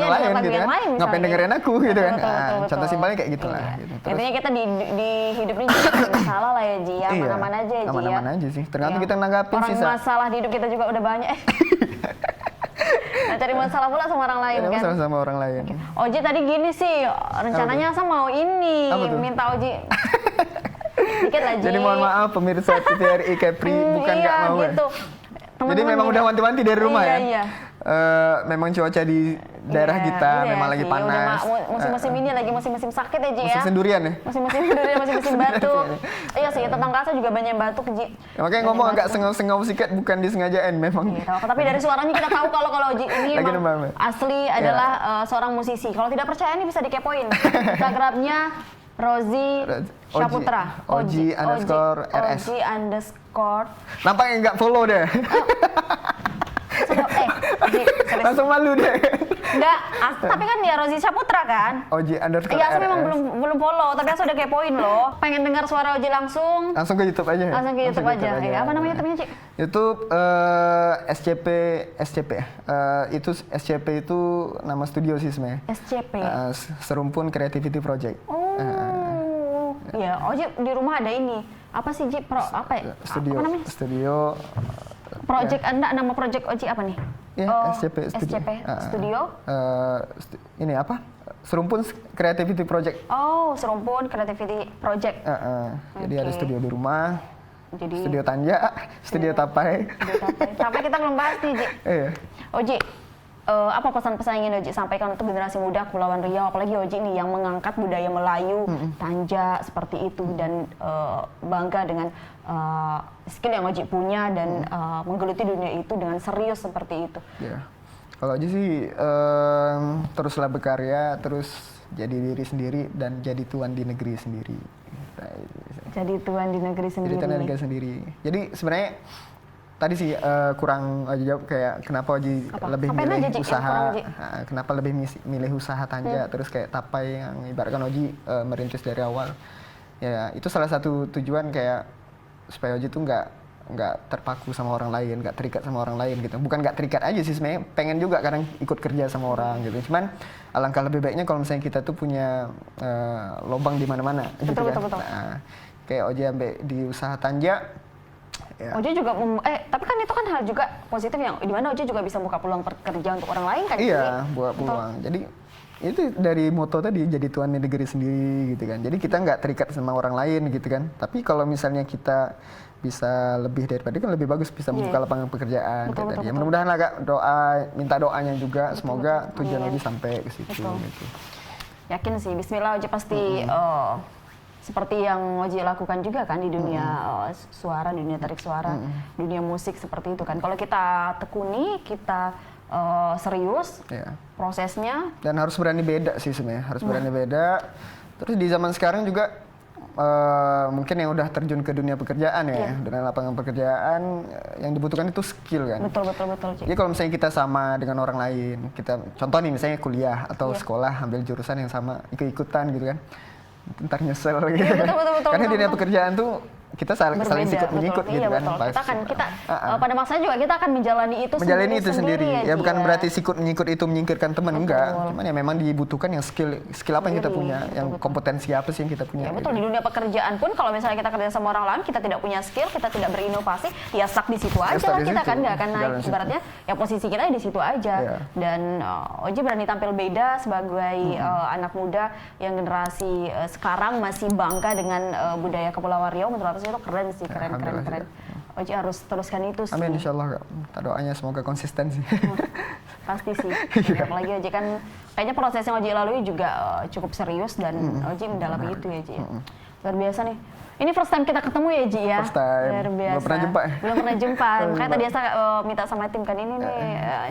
kan, ngapain dengerin aku gitu kan. Contoh simpelnya kayak gitulah. Intinya kita di hidup ini juga ada masalah lah ya Ji ya, mana-mana aja Ji ya. Mana-mana aja sih, tergantung kita nanggapin sih. Orang masalah di hidup kita juga udah banyak. Nah, cari masalah pula sama orang lain kan. Masalah sama orang lain. Oji tadi gini sih, rencananya Asa mau ini, minta Oji. Dikit lah Ji. Jadi mohon maaf pemirsa TVRI Kepri, bukan nggak mau gitu. Jadi memang udah wanti-wanti dari rumah ya. Memang cuaca di daerah kita memang lagi panas. Musim-musim ini lagi musim-musim sakit ya Ji ya. Musim durian ya. Musim-musim durian, musim-musim batuk. Iya sih, tetangga saya juga banyak batuk Ji. Ya, makanya ngomong agak sengau-sengau sikat, bukan disengajain memang. Tapi dari suaranya kita tahu kalau Ji ini memang asli adalah seorang musisi. Kalau tidak percaya ini bisa dikepoin. Instagramnya Rozi Syaputra. Oji_RS. Oji_. Nampaknya nggak follow deh. Langsung malu deh. Enggak, tapi kan dia Rozi Syaputra kan? Oji_RS. Iya, saya memang belum follow, tapi saya udah kepoin loh. Pengen dengar suara Oji langsung ke YouTube aja. Langsung ke YouTube aja. Ya, apa namanya YouTube-nya, Ci? YouTube SCP ya. Itu SCP itu nama studio sih sebenarnya. SCP. Serumpun Creativity Project. Iya, Oji di rumah ada ini. Apa sih Ji? Apa ya? Studio. Apa namanya? Studio. Project Anda, nama project Oji apa nih? Ya, SCP Studio. Ini apa? Serumpun Creativity Project. Oh, Serumpun Creativity Project. Jadi ada studio di rumah. Studio Tanja, Studio Tapai. Tapai kita belum bahas nih, Ji. Iya. Oji, apa pesan-pesan yang ingin Oji sampaikan untuk generasi muda Kepulauan Riau, apalagi Oji nih yang mengangkat budaya Melayu, Tanja seperti itu, dan bangga dengan skill yang Oji punya dan menggeluti dunia itu dengan serius seperti itu. Yeah. Kalau Oji sih teruslah berkarya, terus jadi diri sendiri dan jadi tuan di negeri sendiri. Jadi tuan di negeri sendiri. Jadi tuan di negeri sendiri. Jadi sebenarnya tadi sih kurang Oji jawab kayak kenapa Oji lebih milih usaha, kenapa lebih milih usaha Tanja, terus kayak Tapai yang ibaratkan Oji merintis dari awal. Ya itu salah satu tujuan kayak supaya Oji tuh nggak terpaku sama orang lain, nggak terikat sama orang lain gitu. Bukan nggak terikat aja sih sebenarnya, pengen juga kadang ikut kerja sama orang gitu. Cuman alangkah lebih baiknya kalau misalnya kita tuh punya lobang di mana-mana gitu kan. Betul. Nah, kayak Oji sampai di usaha Tanja. Ya. Oji juga, tapi kan itu kan hal juga positif yang dimana Oji juga bisa buka peluang pekerja untuk orang lain kan? Iya, buat peluang. Jadi itu dari moto tadi, jadi tuan di negeri sendiri gitu kan. Jadi kita nggak terikat sama orang lain gitu kan. Tapi kalau misalnya kita bisa lebih daripada kan lebih bagus, bisa membuka lapangan pekerjaan. Betul. Ya mudah-mudahan lah Kak, minta doanya juga, semoga tujuan Oji sampai ke situ. Gitu. Yakin sih, bismillah Oji pasti seperti yang Oji lakukan juga kan di dunia suara, dunia tarik suara, dunia musik seperti itu kan. Kalau kita tekuni, kita serius prosesnya. Dan harus berani beda sih sebenarnya, harus berani beda. Terus di zaman sekarang juga mungkin yang udah terjun ke dunia pekerjaan ya, dunia lapangan pekerjaan, yang dibutuhkan itu skill kan. Betul. Jadi kalau misalnya kita sama dengan orang lain, kita contoh nih misalnya kuliah atau sekolah ambil jurusan yang sama, ikut-ikutan gitu kan. Ntar nyesel gitu. Betul. Karena di dunia pekerjaan tuh kita saling sikut menyikut gitu kan. Kita pada masanya juga kita akan menjalani itu sendiri ya bukan berarti sikut menyikut itu menyingkirkan teman, enggak. Cuman ya memang dibutuhkan yang skill apa yang kita punya, yang kompetensi apa sih yang kita punya. Ya betul, di dunia pekerjaan pun kalau misalnya kita kerja sama orang lain, kita tidak punya skill, kita tidak berinovasi, ya stuck di situ aja lah kita kan, nggak akan naik. Ibaratnya ya posisi kita di situ aja. Dan Oji berani tampil beda sebagai anak muda yang generasi sekarang masih bangga dengan budaya Kepulauan Riau. Menurut saya itu keren sih, keren. Oji harus teruskan itu sih. Amin, insyaallah. Kita doanya semoga konsisten sih. Pasti sih. Apalagi Oji kan kayaknya proses yang Oji lalui juga cukup serius dan Oji mendalami itu ya Ji. Luar biasa nih. Ini first time kita ketemu ya Ji ya? First time. Luar biasa. Belum pernah jumpa. Makanya tadi saya minta sama tim kan ini nih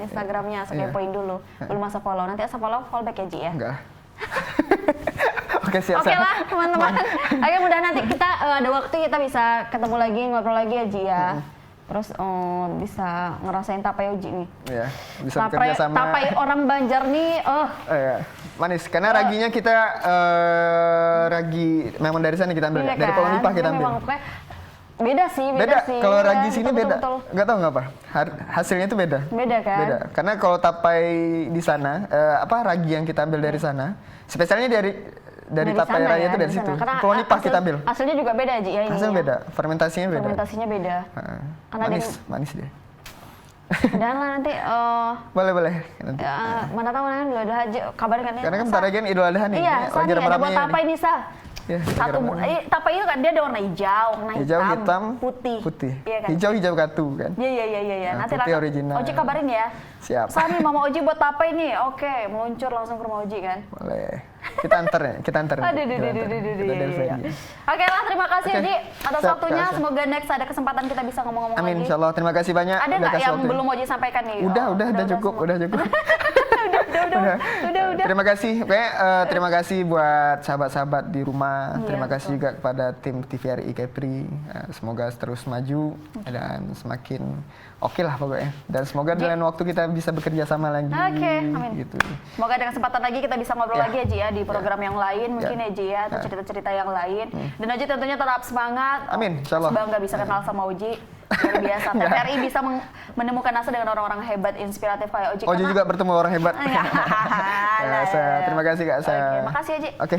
Instagramnya, saya kepoin dulu. Belum masa follow. Nanti saya follow back ya Ji ya? Enggak. Oke, siap. Oke lah teman-teman. Oke, mudah nanti kita ada waktu kita bisa ketemu lagi, ngobrol lagi ya Ji ya. Terus bisa ngerasain tapai Oji nih. Iya, bisa bekerja sama. Tapai orang Banjar nih, iya. Manis, karena raginya kita ragi memang dari sana kita ambil, dari Pulau Nipah kita ambil. Beda sih. Kalau ragi sini beda. Nggak tahu ngapa. Hasilnya itu beda. Beda kan? Beda. Karena kalau tapai di sana, ragi yang kita ambil dari sana, spesialnya dari tapai raya itu dari situ. Pulau Nipah kita ambil. Hasilnya juga beda Ji ya ini. Hasilnya beda, fermentasinya beda. Manis dia. Dan nanti boleh nanti. Mana tahu nanti Idul Adha haji kabarin kan ya. Karena kan bentar lagi Idul Adha nih. Iya, ada buat tapai nih Sa. Ya, tapai itu kan dia ada warna hijau, hitam, putih. Iya kan? Hijau katu kan. Iya. Nanti putih original. Oji kabarin ya. Siap. Sani Mama Oji buat tapai nih. Oke, meluncur langsung ke rumah Oji kan. Boleh. Kita antar. Aduh. Oke lah, terima kasih Oji atas waktunya. Semoga next ada kesempatan kita bisa ngomong-ngomong lagi. Amin, insyaallah. Terima kasih banyak. Ada nggak yang belum Oji sampaikan nih? Udah cukup. Udah. Terima kasih. Terima kasih buat sahabat-sahabat di rumah. Terima kasih juga kepada tim TVRI Kepri. Semoga terus maju dan semakin oke lah pokoknya. Dan semoga dalam waktu kita bisa bekerja sama lagi. Oke, amin. Gitu. Semoga ada kesempatan lagi kita bisa ngobrol lagi ya Ji ya di program yang lain mungkin ya Ji ya, atau cerita-cerita yang lain. Dan Oji tentunya tetap semangat. Amin, insyaallah. Bangga bisa kenal sama Oji. Luar biasa. TVRI bisa menemukan Asa dengan orang-orang hebat, inspiratif kayak Oji. Oji juga bertemu orang hebat. Ya, Terima kasih Kak Asa. Oke, makasih Oji. Oke.